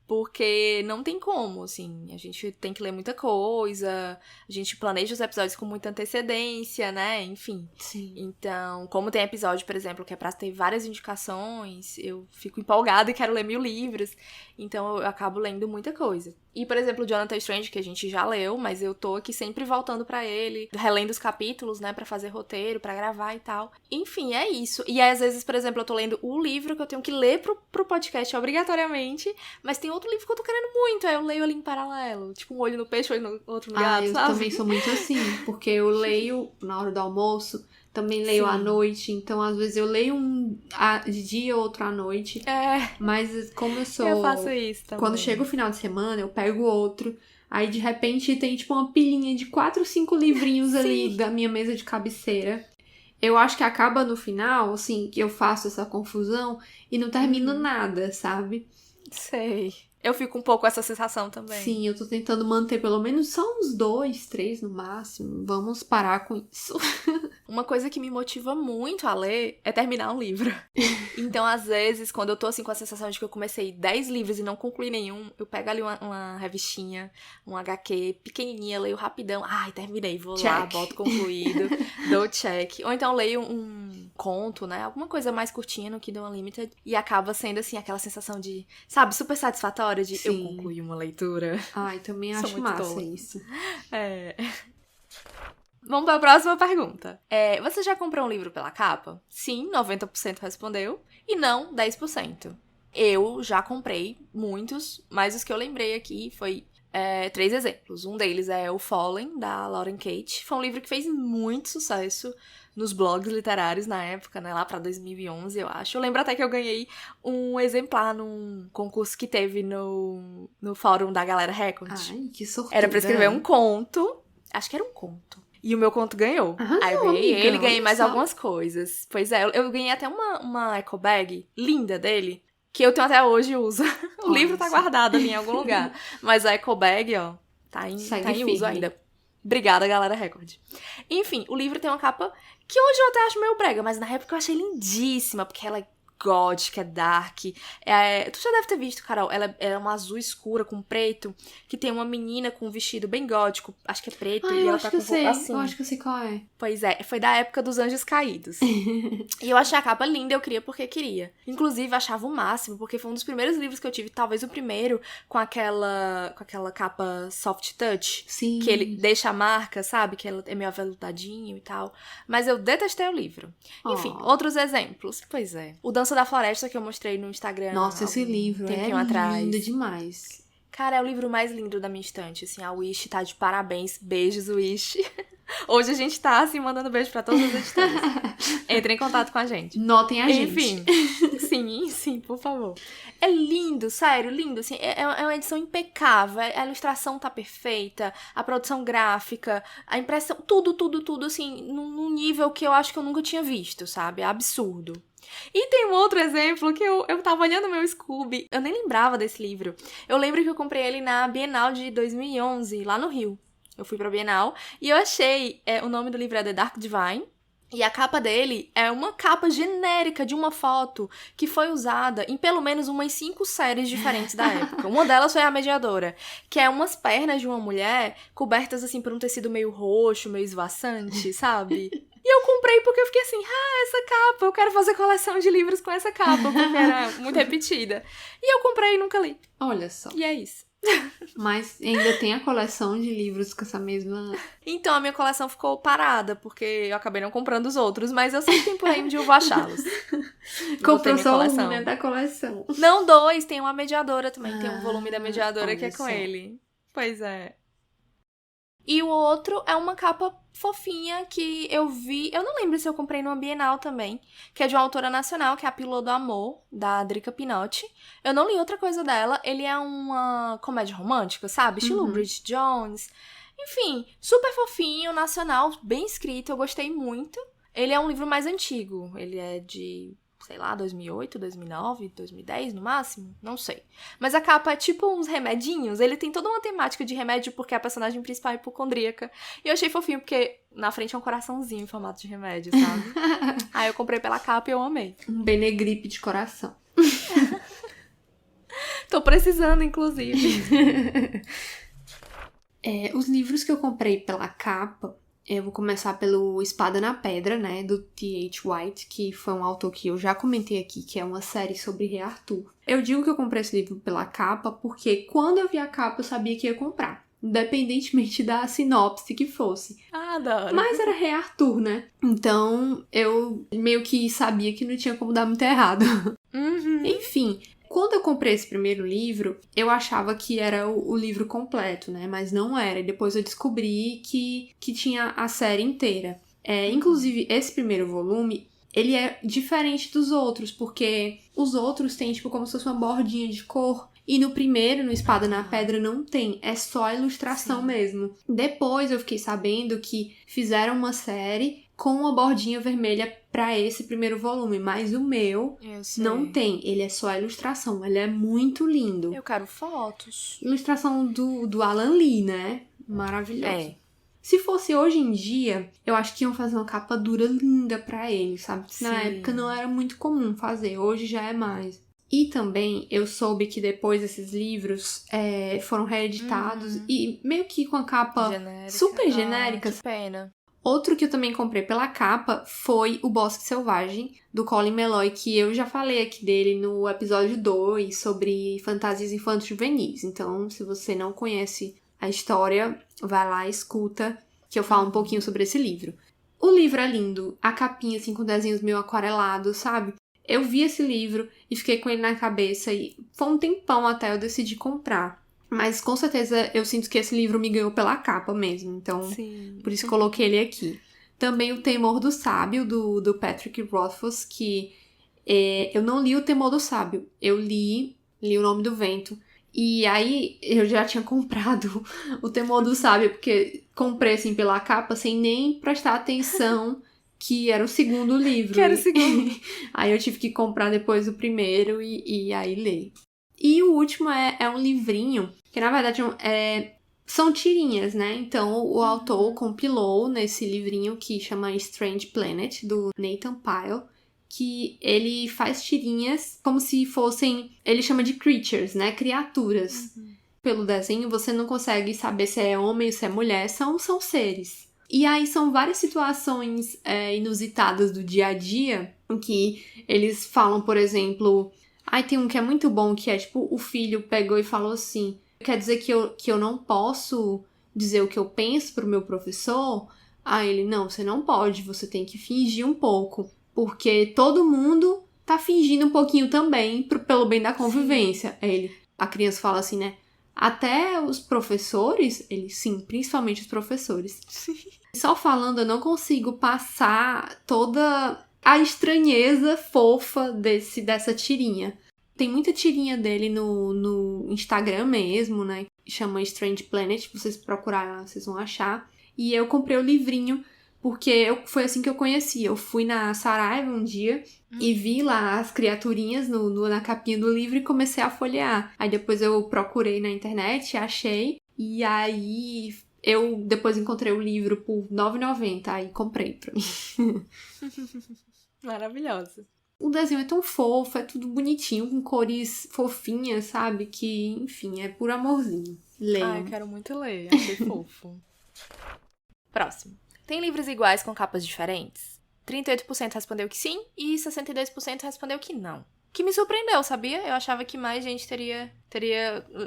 Porque não tem como, assim, a gente tem que ler muita coisa, a gente planeja os episódios com muita antecedência, né, enfim. Sim. Então, como tem episódio, por exemplo, que é pra ter várias indicações, eu fico empolgada e quero ler 1000 livros, então eu acabo lendo muita coisa. E, por exemplo, o Jonathan Strange, que a gente já leu, mas eu tô aqui sempre voltando pra ele, relendo os capítulos, né, pra fazer roteiro, pra gravar e tal. Enfim, é isso. E aí, às vezes, por exemplo, eu tô lendo o livro que eu tenho que ler pro podcast obrigatoriamente, mas tem outro livro que eu tô querendo muito, aí eu leio ali em paralelo. Tipo, um olho no peixe, olho no outro no gato, eu sabe? também sou muito assim, porque eu leio na hora do almoço, Também leio à Sim. noite, então às vezes eu leio um de dia, outro à noite. Mas como eu sou... Eu faço isso também. Quando chega o final de semana, eu pego outro. Aí, de repente, tem tipo uma pilhinha de 4 ou 5 livrinhos ali da minha mesa de cabeceira. Eu acho que acaba no final, assim, que eu faço essa confusão e não termino nada, sabe? Sei. Eu fico um pouco com essa sensação também. Sim, eu tô tentando manter pelo menos só uns 2, 3 no máximo. Vamos parar com isso. Uma coisa que me motiva muito a ler é terminar um livro. Então, às vezes, quando eu tô assim com a sensação de que eu comecei 10 livros e não concluí nenhum, eu pego ali uma revistinha, um HQ pequenininha, leio rapidão. Ai, terminei, vou Check. lá, boto concluído, dou check. Ou então leio um conto, né? Alguma coisa mais curtinha no Kindle Unlimited e acaba sendo assim aquela sensação de, sabe, super satisfatória de eu Sim. concluí uma leitura. Ai, também Sou acho muito massa tola. isso. Vamos para a próxima pergunta. Você já comprou um livro pela capa? Sim, 90% respondeu. E não, 10%. Eu já comprei muitos, mas os que eu lembrei aqui foi 3 exemplos. Um deles é o Fallen, da Lauren Kate. Foi um livro que fez muito sucesso nos blogs literários na época, né? Lá pra 2011, eu acho. Eu lembro até que eu ganhei um exemplar num concurso que teve no fórum da Galera Record. Ai, que sortuda. Era pra escrever um conto. Acho que era um conto. E o meu conto ganhou. Arrasou, Aí eu ganhei amiga, ele, ganhei olha mais só. algumas coisas. Pois é, eu ganhei até uma eco bag linda dele, que eu tenho até hoje e uso. O Olha livro tá só. guardado ali em algum lugar. Mas a eco bag, ó, tá em Segue uso firme. ainda. Obrigada, Galera Record. Enfim, o livro tem uma capa que hoje eu até acho meio brega, mas na época eu achei lindíssima, porque ela é gótica, é dark. Tu já deve ter visto, Carol, ela é uma azul escura com preto, que tem uma menina com um vestido bem gótico, acho que é preto, Ah, e eu ela acho tá que com eu sei. assim. Eu acho que eu sei qual é. Pois é, foi da época dos Anjos Caídos. E eu achei a capa linda, eu queria porque queria. Inclusive, achava o máximo, porque foi um dos primeiros livros que eu tive, talvez o primeiro, com aquela capa soft touch. Sim. Que ele deixa a marca, sabe? Que ela é meio aveludadinho e tal. Mas eu detestei o livro. Enfim, Oh. outros exemplos. Pois é. O Dança da Floresta, que eu mostrei no Instagram Nossa, esse livro é tempinho atrás. lindo demais. Cara, é o livro mais lindo da minha estante, assim, a Wish tá de parabéns, beijos, Wish. Hoje a gente tá, assim, mandando beijo pra todas as editoras. Entre em contato com a gente. Notem a gente. Enfim, sim, por favor. É lindo, sério, lindo, assim, é uma edição impecável, a ilustração tá perfeita, a produção gráfica, a impressão, tudo, assim, num nível que eu acho que eu nunca tinha visto, sabe? É absurdo. E tem um outro exemplo que eu tava olhando meu Scooby, eu nem lembrava desse livro. Eu lembro que eu comprei ele na Bienal de 2011, lá no Rio. Eu fui pra Bienal e eu achei, o nome do livro é The Dark Divine. E a capa dele é uma capa genérica de uma foto que foi usada em pelo menos umas 5 séries diferentes da época. Uma delas foi A Mediadora, que é umas pernas de uma mulher cobertas assim por um tecido meio roxo, meio esvoaçante, sabe? E eu comprei porque eu fiquei assim, essa capa, eu quero fazer coleção de livros com essa capa, porque era muito repetida. E eu comprei e nunca li. Olha só. E é isso. Mas ainda tem a coleção de livros com essa mesma... Então, a minha coleção ficou parada, porque eu acabei não comprando os outros, mas eu sempre tenho por aí onde eu vou achá-los. Comprou só um, né, da coleção. Não, 2, tem uma Mediadora também, tem um volume da Mediadora que é olha com só. ele. Pois é. E o outro é uma capa fofinha que eu vi, eu não lembro se eu comprei numa Bienal também, que é de uma autora nacional, que é a Pílula do Amor, da Drica Pinotti. Eu não li outra coisa dela, ele é uma comédia romântica, sabe? Estilo Bridget Jones. Enfim, super fofinho, nacional, bem escrito, eu gostei muito. Ele é um livro mais antigo, ele é de... sei lá, 2008, 2009, 2010 no máximo, não sei. Mas a capa é tipo uns remedinhos, ele tem toda uma temática de remédio porque a personagem principal é hipocondríaca. E eu achei fofinho porque na frente é um coraçãozinho em formato de remédio, sabe? Aí eu comprei pela capa e eu amei. Um Benegripe de coração. Tô precisando, inclusive. Os livros que eu comprei pela capa, eu vou começar pelo Espada na Pedra, né, do T.H. White, que foi um autor que eu já comentei aqui, que é uma série sobre Rei Arthur. Eu digo que eu comprei esse livro pela capa porque quando eu vi a capa eu sabia que ia comprar, independentemente da sinopse que fosse. Adoro. Mas era Rei Arthur, né? Então eu meio que sabia que não tinha como dar muito errado. Enfim... Quando eu comprei esse primeiro livro, eu achava que era o livro completo, né? Mas não era. E depois eu descobri que tinha a série inteira. Inclusive, esse primeiro volume, ele é diferente dos outros, porque os outros têm, tipo, como se fosse uma bordinha de cor. E no primeiro, no Espada na Pedra, não tem. É só a ilustração mesmo. Depois eu fiquei sabendo que fizeram uma série com uma bordinha vermelha pra esse primeiro volume. Mas o meu não tem. Ele é só a ilustração. Ele é muito lindo. Eu quero fotos. Ilustração do Alan Lee, né? Maravilhoso. Se fosse hoje em dia, eu acho que iam fazer uma capa dura linda pra ele, sabe? Na época não era muito comum fazer. Hoje já é mais. E também eu soube que depois esses livros foram reeditados e meio que com a capa super genérica. Que pena. Outro que eu também comprei pela capa foi O Bosque Selvagem, do Colin Meloy, que eu já falei aqui dele no episódio 2 sobre fantasias infantos juvenis. Então, se você não conhece a história, vai lá e escuta, que eu falo um pouquinho sobre esse livro. O livro é lindo, a capinha assim com desenhos meio aquarelados, sabe? Eu vi esse livro e fiquei com ele na cabeça e foi um tempão até eu decidi comprar. Mas com certeza eu sinto que esse livro me ganhou pela capa mesmo, então por isso coloquei ele aqui. Também O Temor do Sábio, do Patrick Rothfuss, que eu não li O Temor do Sábio, eu li O Nome do Vento. E aí eu já tinha comprado O Temor do Sábio, porque comprei assim pela capa sem nem prestar atenção que era o segundo livro. Que era o segundo. Aí eu tive que comprar depois o primeiro e aí ler. E o último é um livrinho, que na verdade são tirinhas, né? Então o autor compilou nesse livrinho que chama Strange Planet, do Nathan Pyle, que ele faz tirinhas como se fossem, ele chama de creatures, né? Criaturas. Pelo desenho você não consegue saber se é homem ou se é mulher, são seres. E aí são várias situações inusitadas do dia a dia, em que eles falam, por exemplo... tem um que é muito bom, que é tipo, o filho pegou e falou assim, quer dizer que eu não posso dizer o que eu penso pro meu professor? Aí ele, não, você não pode, você tem que fingir um pouco, porque todo mundo tá fingindo um pouquinho também, pelo bem da convivência. Aí a criança fala assim, né? Até os professores, sim, principalmente os professores. Sim. Só falando, eu não consigo passar toda a estranheza fofa dessa tirinha. Tem muita tirinha dele no Instagram mesmo, né? Chama Strange Planet, vocês procurarem, vocês vão achar. E eu comprei o livrinho, porque foi assim que eu conheci. Eu fui na Saraiva um dia e vi lá as criaturinhas na capinha do livro e comecei a folhear. Aí depois eu procurei na internet, achei. E aí eu depois encontrei o livro por R$ 9,90, aí comprei pra mim. Maravilhosa. O desenho é tão fofo, é tudo bonitinho, com cores fofinhas, sabe? Que, enfim, é por amorzinho. Leiam. Eu quero muito ler, achei fofo. Próximo. Tem livros iguais com capas diferentes? 38% respondeu que sim e 62% respondeu que não. Que me surpreendeu, sabia? Eu achava que mais gente teria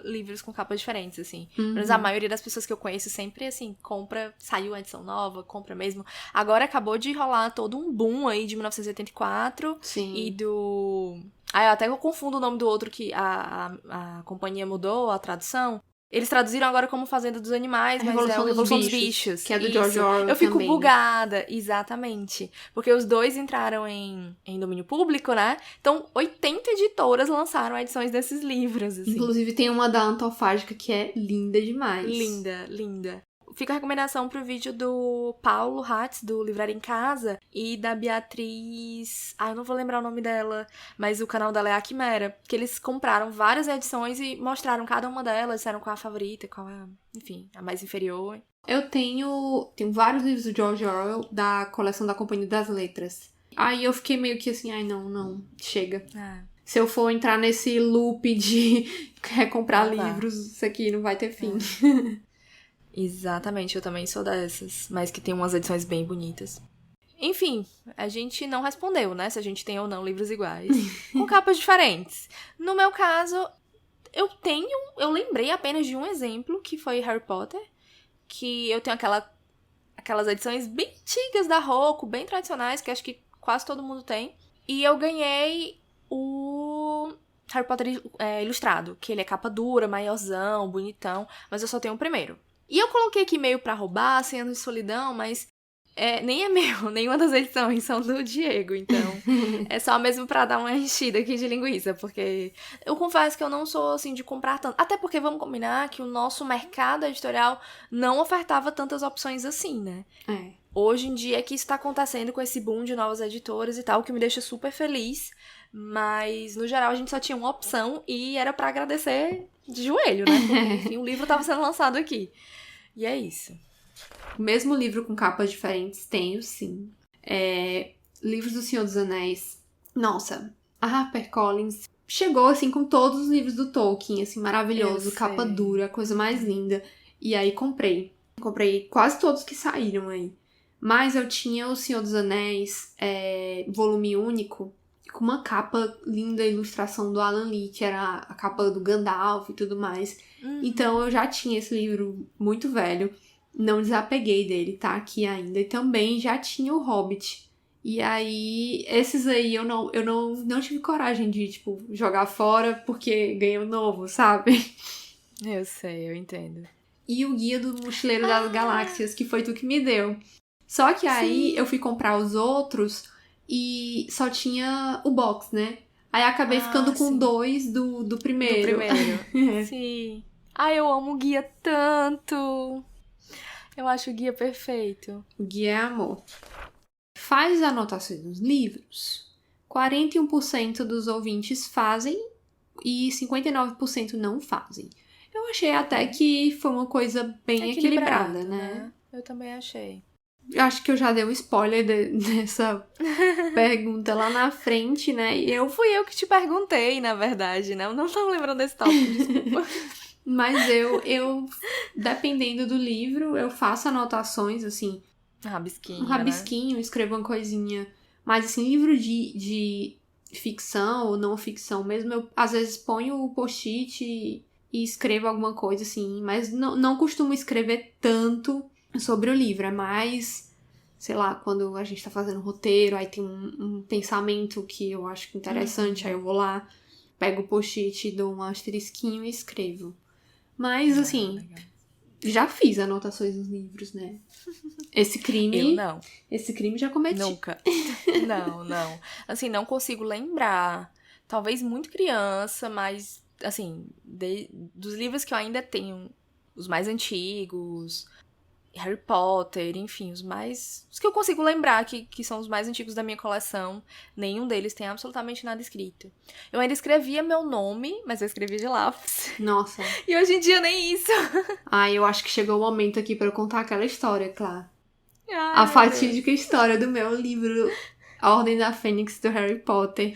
livros com capas diferentes, assim. Mas a maioria das pessoas que eu conheço sempre, assim, compra, saiu a edição nova, compra mesmo. Agora acabou de rolar todo um boom aí de 1984. Sim. E do... até eu confundo o nome do outro, que a companhia mudou a tradução. Eles traduziram agora como Fazenda dos Animais, mas é o Revolução dos Bichos. Que é do George Orwell. Eu fico também, bugada, exatamente. Porque os dois entraram em domínio público, né? Então, 80 editoras lançaram edições desses livros, assim. Inclusive, tem uma da Antofágica que é linda demais. Linda, linda. Fica a recomendação pro vídeo do Paulo Hatz, do Livraria em Casa, e da Beatriz... eu não vou lembrar o nome dela, mas o canal dela é a Quimera, que eles compraram várias edições e mostraram cada uma delas, disseram qual é a favorita, qual é, enfim, a mais inferior. Eu tenho vários livros do George Orwell, da coleção da Companhia das Letras. Aí eu fiquei meio que assim, não, chega. Se eu for entrar nesse loop de recomprar livros, isso aqui não vai ter fim. Exatamente, eu também sou dessas, mas que tem umas edições bem bonitas. Enfim, a gente não respondeu, né, se a gente tem ou não livros iguais, com capas diferentes. No meu caso, eu lembrei apenas de um exemplo, que foi Harry Potter, que eu tenho aquelas edições bem antigas da Roku, bem tradicionais, que acho que quase todo mundo tem, e eu ganhei o Harry Potter ilustrado, que ele é capa dura, maiorzão, bonitão, mas eu só tenho o primeiro. E eu coloquei aqui meio pra roubar, 100 anos de solidão, mas nem é meu, nenhuma das edições são do Diego, então é só mesmo pra dar uma enchida aqui de linguiça, porque eu confesso que eu não sou, assim, de comprar tanto, até porque vamos combinar que o nosso mercado editorial não ofertava tantas opções assim, né? É. Hoje em dia é que isso tá acontecendo com esse boom de novas editoras e tal, que me deixa super feliz, mas no geral a gente só tinha uma opção e era pra agradecer de joelho, né? Porque, enfim, o livro tava sendo lançado aqui. E é isso. O mesmo livro com capas diferentes tenho, sim. Livros do Senhor dos Anéis. Nossa, a HarperCollins chegou, assim, com todos os livros do Tolkien, assim, maravilhoso, capa dura, coisa mais linda. E aí comprei. Comprei quase todos que saíram aí. Mas eu tinha o Senhor dos Anéis, volume único, com uma capa linda, ilustração do Alan Lee, que era a capa do Gandalf e tudo mais. Então eu já tinha esse livro muito velho. Não desapeguei dele, tá aqui ainda. E também já tinha o Hobbit. E aí, esses aí eu não tive coragem de, tipo, jogar fora porque ganhei um novo, sabe? Eu sei, eu entendo. E o Guia do Mochileiro das Galáxias, que foi tu que me deu. Só que aí eu fui comprar os outros e só tinha o box, né? Aí acabei ficando com 2 do primeiro. Do primeiro. Sim. Ai, eu amo o guia tanto. Eu acho o guia perfeito. O guia é amor. Faz anotações nos livros? 41% dos ouvintes fazem e 59% não fazem. Eu achei até que foi uma coisa bem equilibrada, né? Eu também achei. Eu acho que eu já dei um spoiler dessa pergunta lá na frente, né? E Fui eu que te perguntei, na verdade, né? Eu não tava lembrando desse tópico, desculpa. Mas eu, dependendo do livro, eu faço anotações, assim. Um rabisquinho, né? Escrevo uma coisinha. Mas, assim, livro de ficção ou não ficção mesmo, eu às vezes ponho o post-it e escrevo alguma coisa, assim. Mas não costumo escrever tanto sobre o livro. É mais, sei lá, quando a gente tá fazendo roteiro, aí tem um pensamento que eu acho interessante, aí eu vou lá, pego o post-it, dou um asterisquinho e escrevo. Mas, assim, já fiz anotações nos livros, né? Esse crime... Eu não. Esse crime já cometi. Nunca. Não. Assim, não consigo lembrar. Talvez muito criança, mas, assim, dos livros que eu ainda tenho, os mais antigos, Harry Potter, enfim, os que eu consigo lembrar que são os mais antigos da minha coleção, nenhum deles tem absolutamente nada escrito. Eu ainda escrevia meu nome, mas eu escrevia de lápis. Nossa. E hoje em dia nem isso. Eu acho que chegou o momento aqui pra eu contar aquela história, claro. Ai, a fatídica história do meu livro A Ordem da Fênix, do Harry Potter.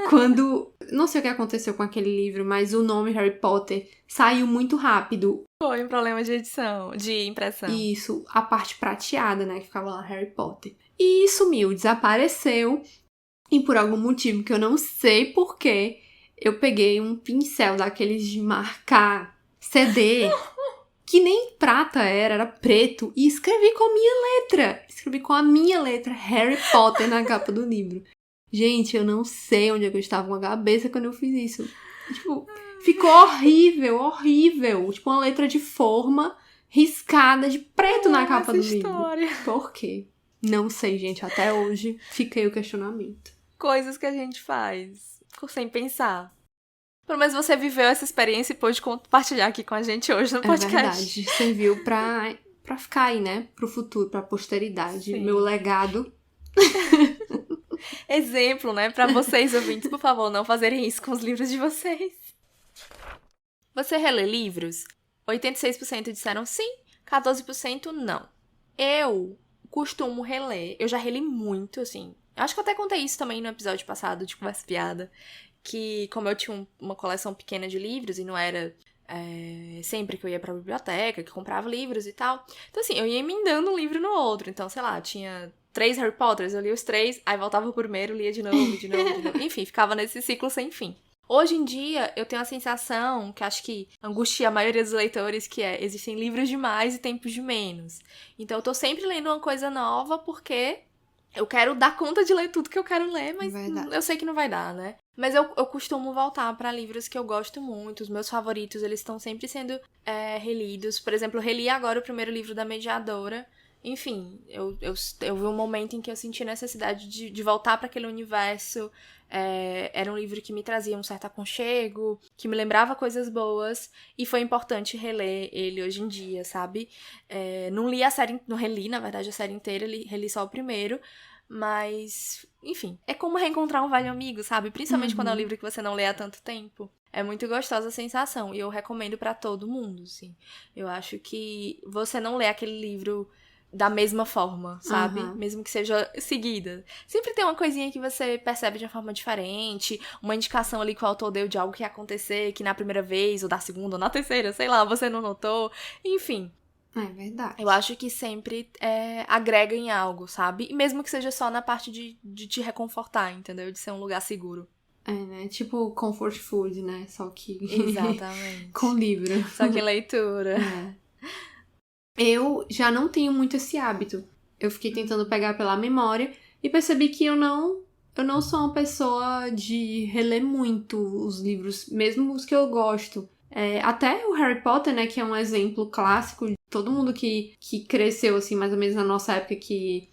Quando... Não sei o que aconteceu com aquele livro, mas o nome Harry Potter saiu muito rápido. Foi um problema de edição, de impressão. Isso, a parte prateada, né, que ficava lá Harry Potter. E sumiu, desapareceu. E por algum motivo que eu não sei porquê, eu peguei um pincel daqueles de marcar CD, que nem prata era preto, e escrevi com a minha letra. Escrevi com a minha letra Harry Potter na capa do livro. Gente, eu não sei onde é que eu estava com a cabeça quando eu fiz isso. Tipo, ficou horrível. Tipo, uma letra de forma riscada de preto na capa do livro. Por quê? Não sei, gente. Até hoje fiquei o questionamento. Coisas que a gente faz sem pensar. Pelo menos você viveu essa experiência e pôde compartilhar aqui com a gente hoje no podcast. É verdade. Serviu pra ficar aí, né? Pro futuro, pra posteridade. Sim. Meu legado. Exemplo, né? Pra vocês, ouvintes, por favor, não fazerem isso com os livros de vocês. Você relê livros? 86% disseram sim, 14% não. Eu costumo reler. Eu já reli muito, assim. Acho que eu até contei isso também no episódio passado de Conversa Piada. Que como eu tinha uma coleção pequena de livros e não era sempre que eu ia pra biblioteca, que comprava livros e tal. Então assim, eu ia emendando um livro no outro. Então, sei lá, tinha 3 Harry Potters, eu li os 3, aí voltava pro primeiro, lia de novo. Enfim, ficava nesse ciclo sem fim. Hoje em dia, eu tenho a sensação, que acho que angustia a maioria dos leitores, que existem livros de mais e tempos de menos. Então eu tô sempre lendo uma coisa nova porque eu quero dar conta de ler tudo que eu quero ler, mas eu sei que não vai dar, né? Mas eu costumo voltar pra livros que eu gosto muito. Os meus favoritos, eles estão sempre sendo relidos. Por exemplo, eu reli agora o primeiro livro da Mediadora, Enfim, eu vi um momento em que eu senti necessidade de voltar para aquele universo. Era um livro que me trazia um certo aconchego, que me lembrava coisas boas, e foi importante reler ele hoje em dia, sabe? Não li a série, não reli, na verdade, a série inteira, reli só o primeiro, mas, enfim, é como reencontrar um velho amigo, sabe? Principalmente quando é um livro que você não lê há tanto tempo. É muito gostosa a sensação, e eu recomendo pra todo mundo, assim. Eu acho que você não lê aquele livro da mesma forma, sabe? Mesmo que seja seguida. Sempre tem uma coisinha que você percebe de uma forma diferente, uma indicação ali que o autor deu de algo que ia acontecer, que na primeira vez, ou da segunda, ou na terceira, sei lá, você não notou. Enfim. É verdade. Eu acho que sempre agrega em algo, sabe? E mesmo que seja só na parte de te reconfortar, entendeu? De ser um lugar seguro. Né? Tipo comfort food, né? Só que... Exatamente. com livro. Só que leitura. Eu já não tenho muito esse hábito. Eu fiquei tentando pegar pela memória e percebi que eu não sou uma pessoa de reler muito os livros, mesmo os que eu gosto. Até o Harry Potter, né, que é um exemplo clássico de todo mundo que cresceu, assim, mais ou menos na nossa época, que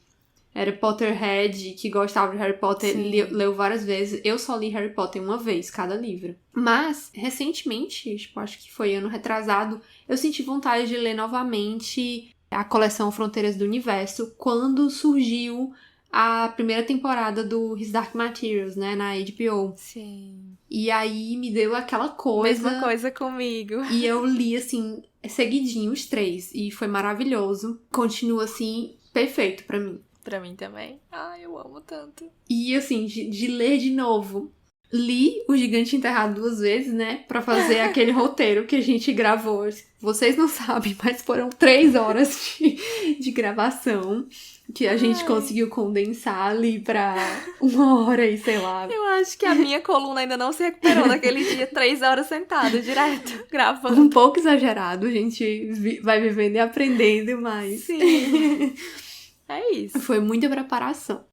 era Potterhead, que gostava de Harry Potter, leu várias vezes. Eu só li Harry Potter uma vez, cada livro. Mas, recentemente, tipo, acho que foi ano retrasado, eu senti vontade de ler novamente a coleção Fronteiras do Universo, quando surgiu a primeira temporada do His Dark Materials, né, na HBO. Sim. E aí me deu aquela coisa... Mesma coisa comigo. E eu li, assim, seguidinho os 3, e foi maravilhoso. Continua, assim, perfeito pra mim. Pra mim também. Ai, eu amo tanto. E, assim, de ler de novo. Li O Gigante Enterrado 2 vezes, né? Pra fazer aquele roteiro que a gente gravou. Vocês não sabem, mas foram 3 horas de gravação. Que a gente conseguiu condensar ali pra 1 hora e sei lá. Eu acho que a minha coluna ainda não se recuperou daquele dia. 3 horas sentada, direto, gravando. Um pouco exagerado. A gente vai vivendo e aprendendo, mas... Sim. É isso. Foi muita preparação.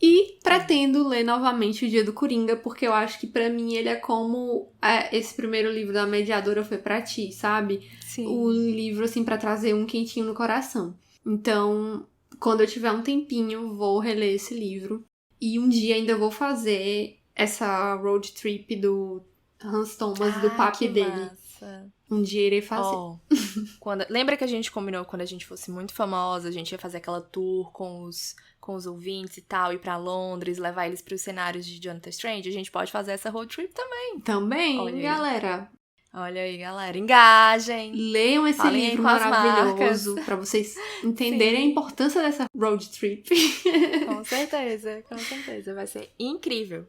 E pretendo ler novamente O Dia do Coringa, porque eu acho que pra mim ele é como esse primeiro livro da Mediadora foi pra ti, sabe? Sim. O livro, assim, pra trazer um quentinho no coração. Então, quando eu tiver um tempinho, vou reler esse livro. E um dia ainda vou fazer essa road trip do Hans Thomas, do papi dele. Massa. Um dia irei fazer. Lembra que a gente combinou quando a gente fosse muito famosa, a gente ia fazer aquela tour com os ouvintes e tal, ir pra Londres, levar eles pros cenários de Jonathan Strange? A gente pode fazer essa road trip também. Também, Olha aí. galera. Olha aí, galera. Engajem. Leiam esse livro maravilhoso pra vocês entenderem a importância dessa road trip. Com certeza. Vai ser incrível.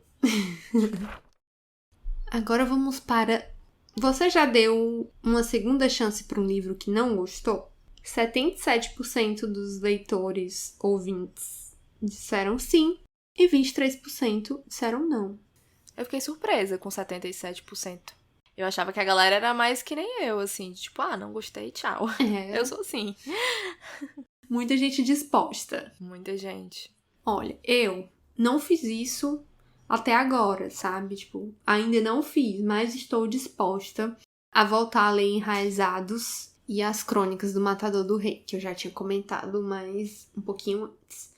Agora vamos para... Você já deu uma segunda chance para um livro que não gostou? 77% dos leitores ouvintes disseram sim e 23% disseram não. Eu fiquei surpresa com 77%. Eu achava que a galera era mais que nem eu, assim, tipo, não gostei, tchau. Eu sou assim. Muita gente disposta. Muita gente. Olha, eu não fiz isso até agora, sabe? Tipo, ainda não fiz, mas estou disposta a voltar a ler Enraizados e As Crônicas do Matador do Rei, que eu já tinha comentado, mas um pouquinho antes.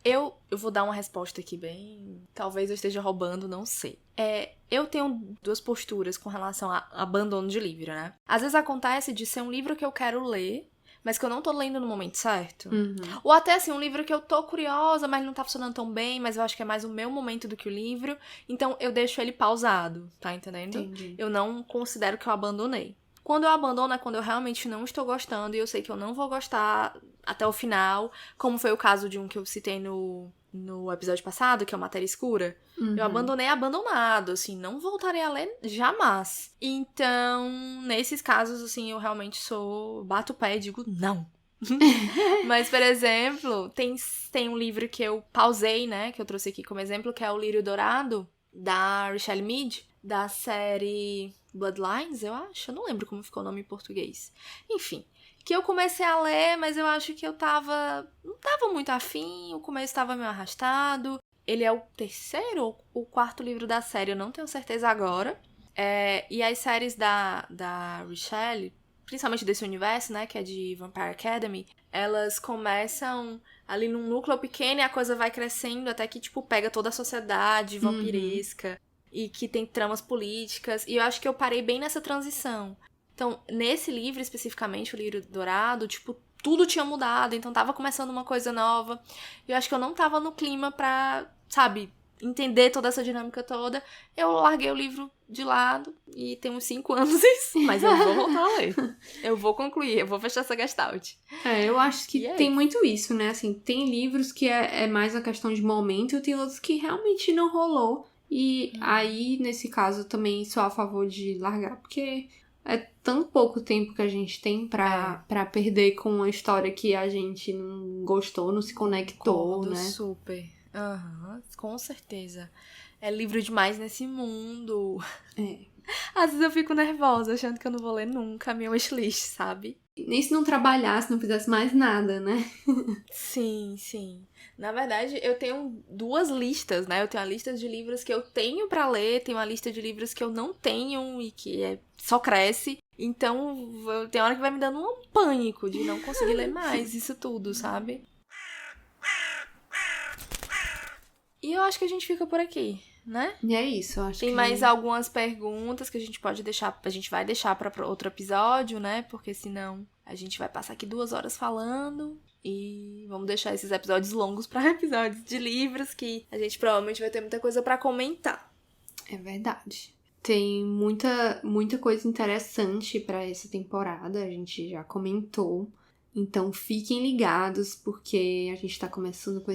Eu vou dar uma resposta aqui bem... Talvez eu esteja roubando, não sei. Eu tenho 2 posturas com relação a abandono de livro, né? Às vezes acontece de ser um livro que eu quero ler, mas que eu não tô lendo no momento certo. Ou até, assim, um livro que eu tô curiosa, mas não tá funcionando tão bem, mas eu acho que é mais o meu momento do que o livro. Então, eu deixo ele pausado, tá entendendo? Entendi. Eu não considero que eu abandonei. Quando eu abandono é quando eu realmente não estou gostando e eu sei que eu não vou gostar até o final, como foi o caso de um que eu citei no episódio passado, que é o Matéria Escura. Eu abandonei abandonado, assim, não voltarei a ler jamais. Então, nesses casos, assim, eu realmente bato o pé e digo não. Mas, por exemplo, tem um livro que eu pausei, né, que eu trouxe aqui como exemplo, que é O Lírio Dourado, da Richelle Mead, da série Bloodlines, eu acho. Eu não lembro como ficou o nome em português. Enfim, que eu comecei a ler, mas eu acho que não tava muito afim, o começo tava meio arrastado. Ele é o 3º ou o 4º livro da série, eu não tenho certeza agora. E as séries da Richelle, principalmente desse universo, né, que é de Vampire Academy, elas começam ali num núcleo pequeno e a coisa vai crescendo até que, tipo, pega toda a sociedade vampiresca e que tem tramas políticas. E eu acho que eu parei bem nessa transição. Então, nesse livro especificamente, o Livro Dourado, tipo, tudo tinha mudado, então tava começando uma coisa nova. E eu acho que eu não tava no clima pra, sabe, entender toda essa dinâmica toda. Eu larguei o livro de lado e tem uns 5 anos isso, mas eu vou voltar a ler. Eu vou concluir, eu vou fechar essa Gestalt. Eu acho que E tem aí? muito isso, né? Assim, tem livros que é mais a questão de momento e tem outros que realmente não rolou. E aí, nesse caso, eu também sou a favor de largar, porque é tão pouco tempo que a gente tem pra perder com uma história que a gente não gostou, não se conectou, Concordo, né? super. Aham, com certeza. É livro demais nesse mundo. Às vezes eu fico nervosa, achando que eu não vou ler nunca a minha wishlist, sabe? Nem se não trabalhasse, não fizesse mais nada, né? Sim, sim. Na verdade, eu tenho 2 listas, né? Eu tenho a lista de livros que eu tenho pra ler, tenho a lista de livros que eu não tenho e que só cresce. Então, tem hora que vai me dando um pânico de não conseguir ler mais isso tudo, sabe? E eu acho que a gente fica por aqui, né? E é isso, eu acho Tem que... mais algumas perguntas que a gente pode deixar, a gente vai deixar para outro episódio, né? Porque senão a gente vai passar aqui 2 horas falando e vamos deixar esses episódios longos para episódios de livros que a gente provavelmente vai ter muita coisa para comentar. É verdade. Tem muita coisa interessante pra essa temporada, a gente já comentou. Então fiquem ligados, porque a gente tá começando com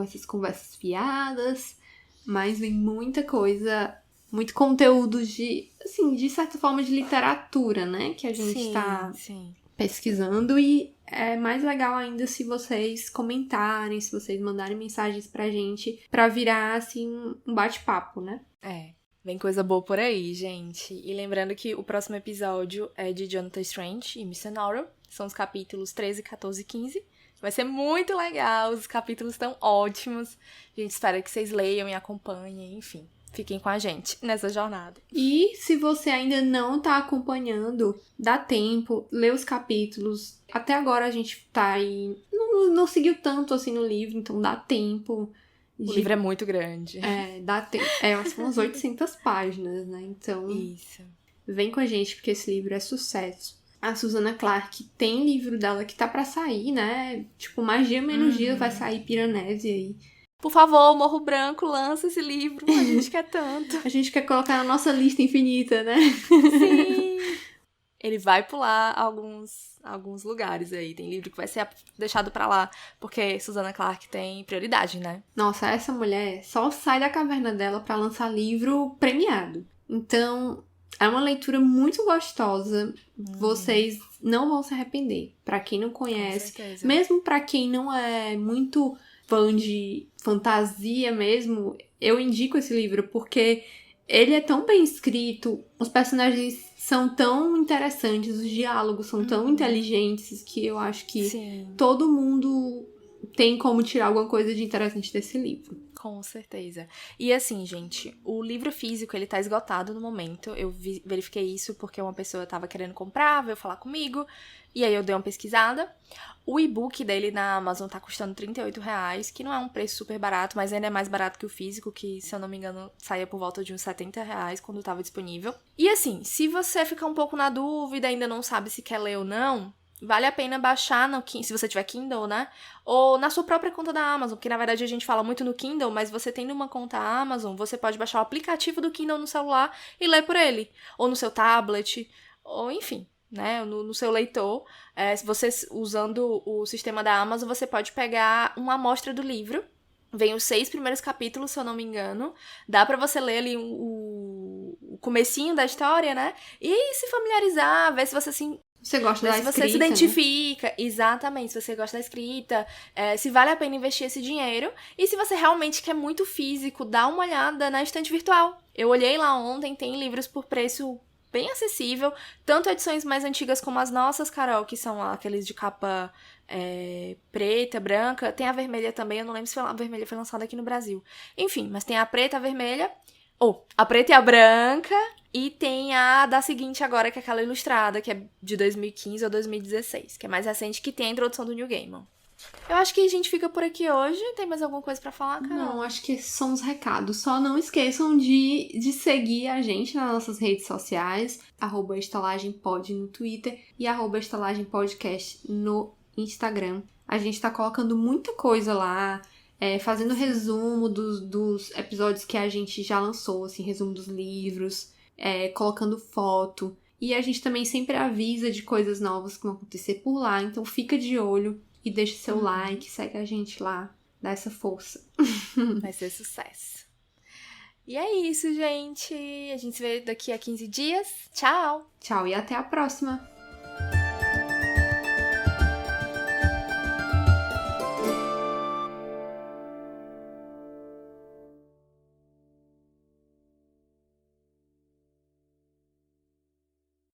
essas conversas fiadas, mas vem muita coisa, muito conteúdo de, assim, de certa forma de literatura, né? Que a gente tá Sim. pesquisando e é mais legal ainda se vocês comentarem, se vocês mandarem mensagens pra gente, pra virar, assim, um bate-papo, né? Vem coisa boa por aí, gente. E lembrando que o próximo episódio é de Jonathan Strange e Miss Nora. São os capítulos 13, 14 e 15. Vai ser muito legal, os capítulos estão ótimos. A gente espera que vocês leiam e acompanhem, enfim. Fiquem com a gente nessa jornada. E se você ainda não tá acompanhando, dá tempo, lê os capítulos. Até agora a gente tá aí... Não seguiu tanto assim no livro, então dá tempo. O livro é muito grande. Dá tempo. São umas 800 páginas, né? Então, Isso. vem com a gente, porque esse livro é sucesso. A Susana Clark tem livro dela que tá pra sair, né? Tipo, mais dia, menos dia vai sair Piranesi aí. Por favor, Morro Branco, lança esse livro. A gente quer tanto. A gente quer colocar na nossa lista infinita, né? Sim. Ele vai pular alguns lugares aí. Tem livro que vai ser deixado pra lá, porque Susana Clark tem prioridade, né? Nossa, essa mulher só sai da caverna dela pra lançar livro premiado. Então, é uma leitura muito gostosa. Vocês não vão se arrepender. Pra quem não conhece, Com certeza. mesmo pra quem não é muito fã de fantasia mesmo, eu indico esse livro porque ele é tão bem escrito, os personagens são tão interessantes, os diálogos são tão inteligentes que eu acho que Sim. todo mundo tem como tirar alguma coisa de interessante desse livro. Com certeza. E assim, gente, o livro físico, ele tá esgotado no momento. Eu verifiquei isso porque uma pessoa tava querendo comprar, veio falar comigo, e aí eu dei uma pesquisada. O e-book dele na Amazon tá custando R$38, que não é um preço super barato, mas ainda é mais barato que o físico, que, se eu não me engano, saía por volta de uns R$70 quando tava disponível. E assim, se você ficar um pouco na dúvida, ainda não sabe se quer ler ou não, vale a pena baixar, se você tiver Kindle, né? Ou na sua própria conta da Amazon, porque na verdade a gente fala muito no Kindle, mas você tendo uma conta Amazon, você pode baixar o aplicativo do Kindle no celular e ler por ele. Ou no seu tablet, ou enfim, né? No seu leitor. Se você, usando o sistema da Amazon, você pode pegar uma amostra do livro. Vem os 6 primeiros capítulos, se eu não me engano. Dá pra você ler ali o comecinho da história, né? E se familiarizar, ver se você Você gosta da se escrita, você se né? identifica, exatamente, se você gosta da escrita, se vale a pena investir esse dinheiro. E se você realmente quer muito físico, dá uma olhada na estante virtual. Eu olhei lá ontem, tem livros por preço bem acessível, tanto edições mais antigas como as nossas, Carol, que são aqueles de capa preta, branca. Tem a vermelha também, eu não lembro se a vermelha foi lançada aqui no Brasil. Enfim, mas tem a preta, a vermelha, a preta e a branca, E tem a da seguinte agora, que é aquela ilustrada, que é de 2015 ou 2016, que é mais recente, que tem a introdução do Neil Gaiman. Eu acho que a gente fica por aqui hoje. Tem mais alguma coisa pra falar, Carol? Não, acho que esses são os recados. Só não esqueçam de seguir a gente nas nossas redes sociais, @estalagempod no Twitter e @estalagempodcast no Instagram. A gente tá colocando muita coisa lá, fazendo resumo dos episódios que a gente já lançou, assim, resumo dos livros, colocando foto. E a gente também sempre avisa de coisas novas que vão acontecer por lá, então fica de olho e deixa seu like, segue a gente lá, dá essa força. Vai ser sucesso. E é isso, gente. A gente se vê daqui a 15 dias. Tchau! Tchau e até a próxima!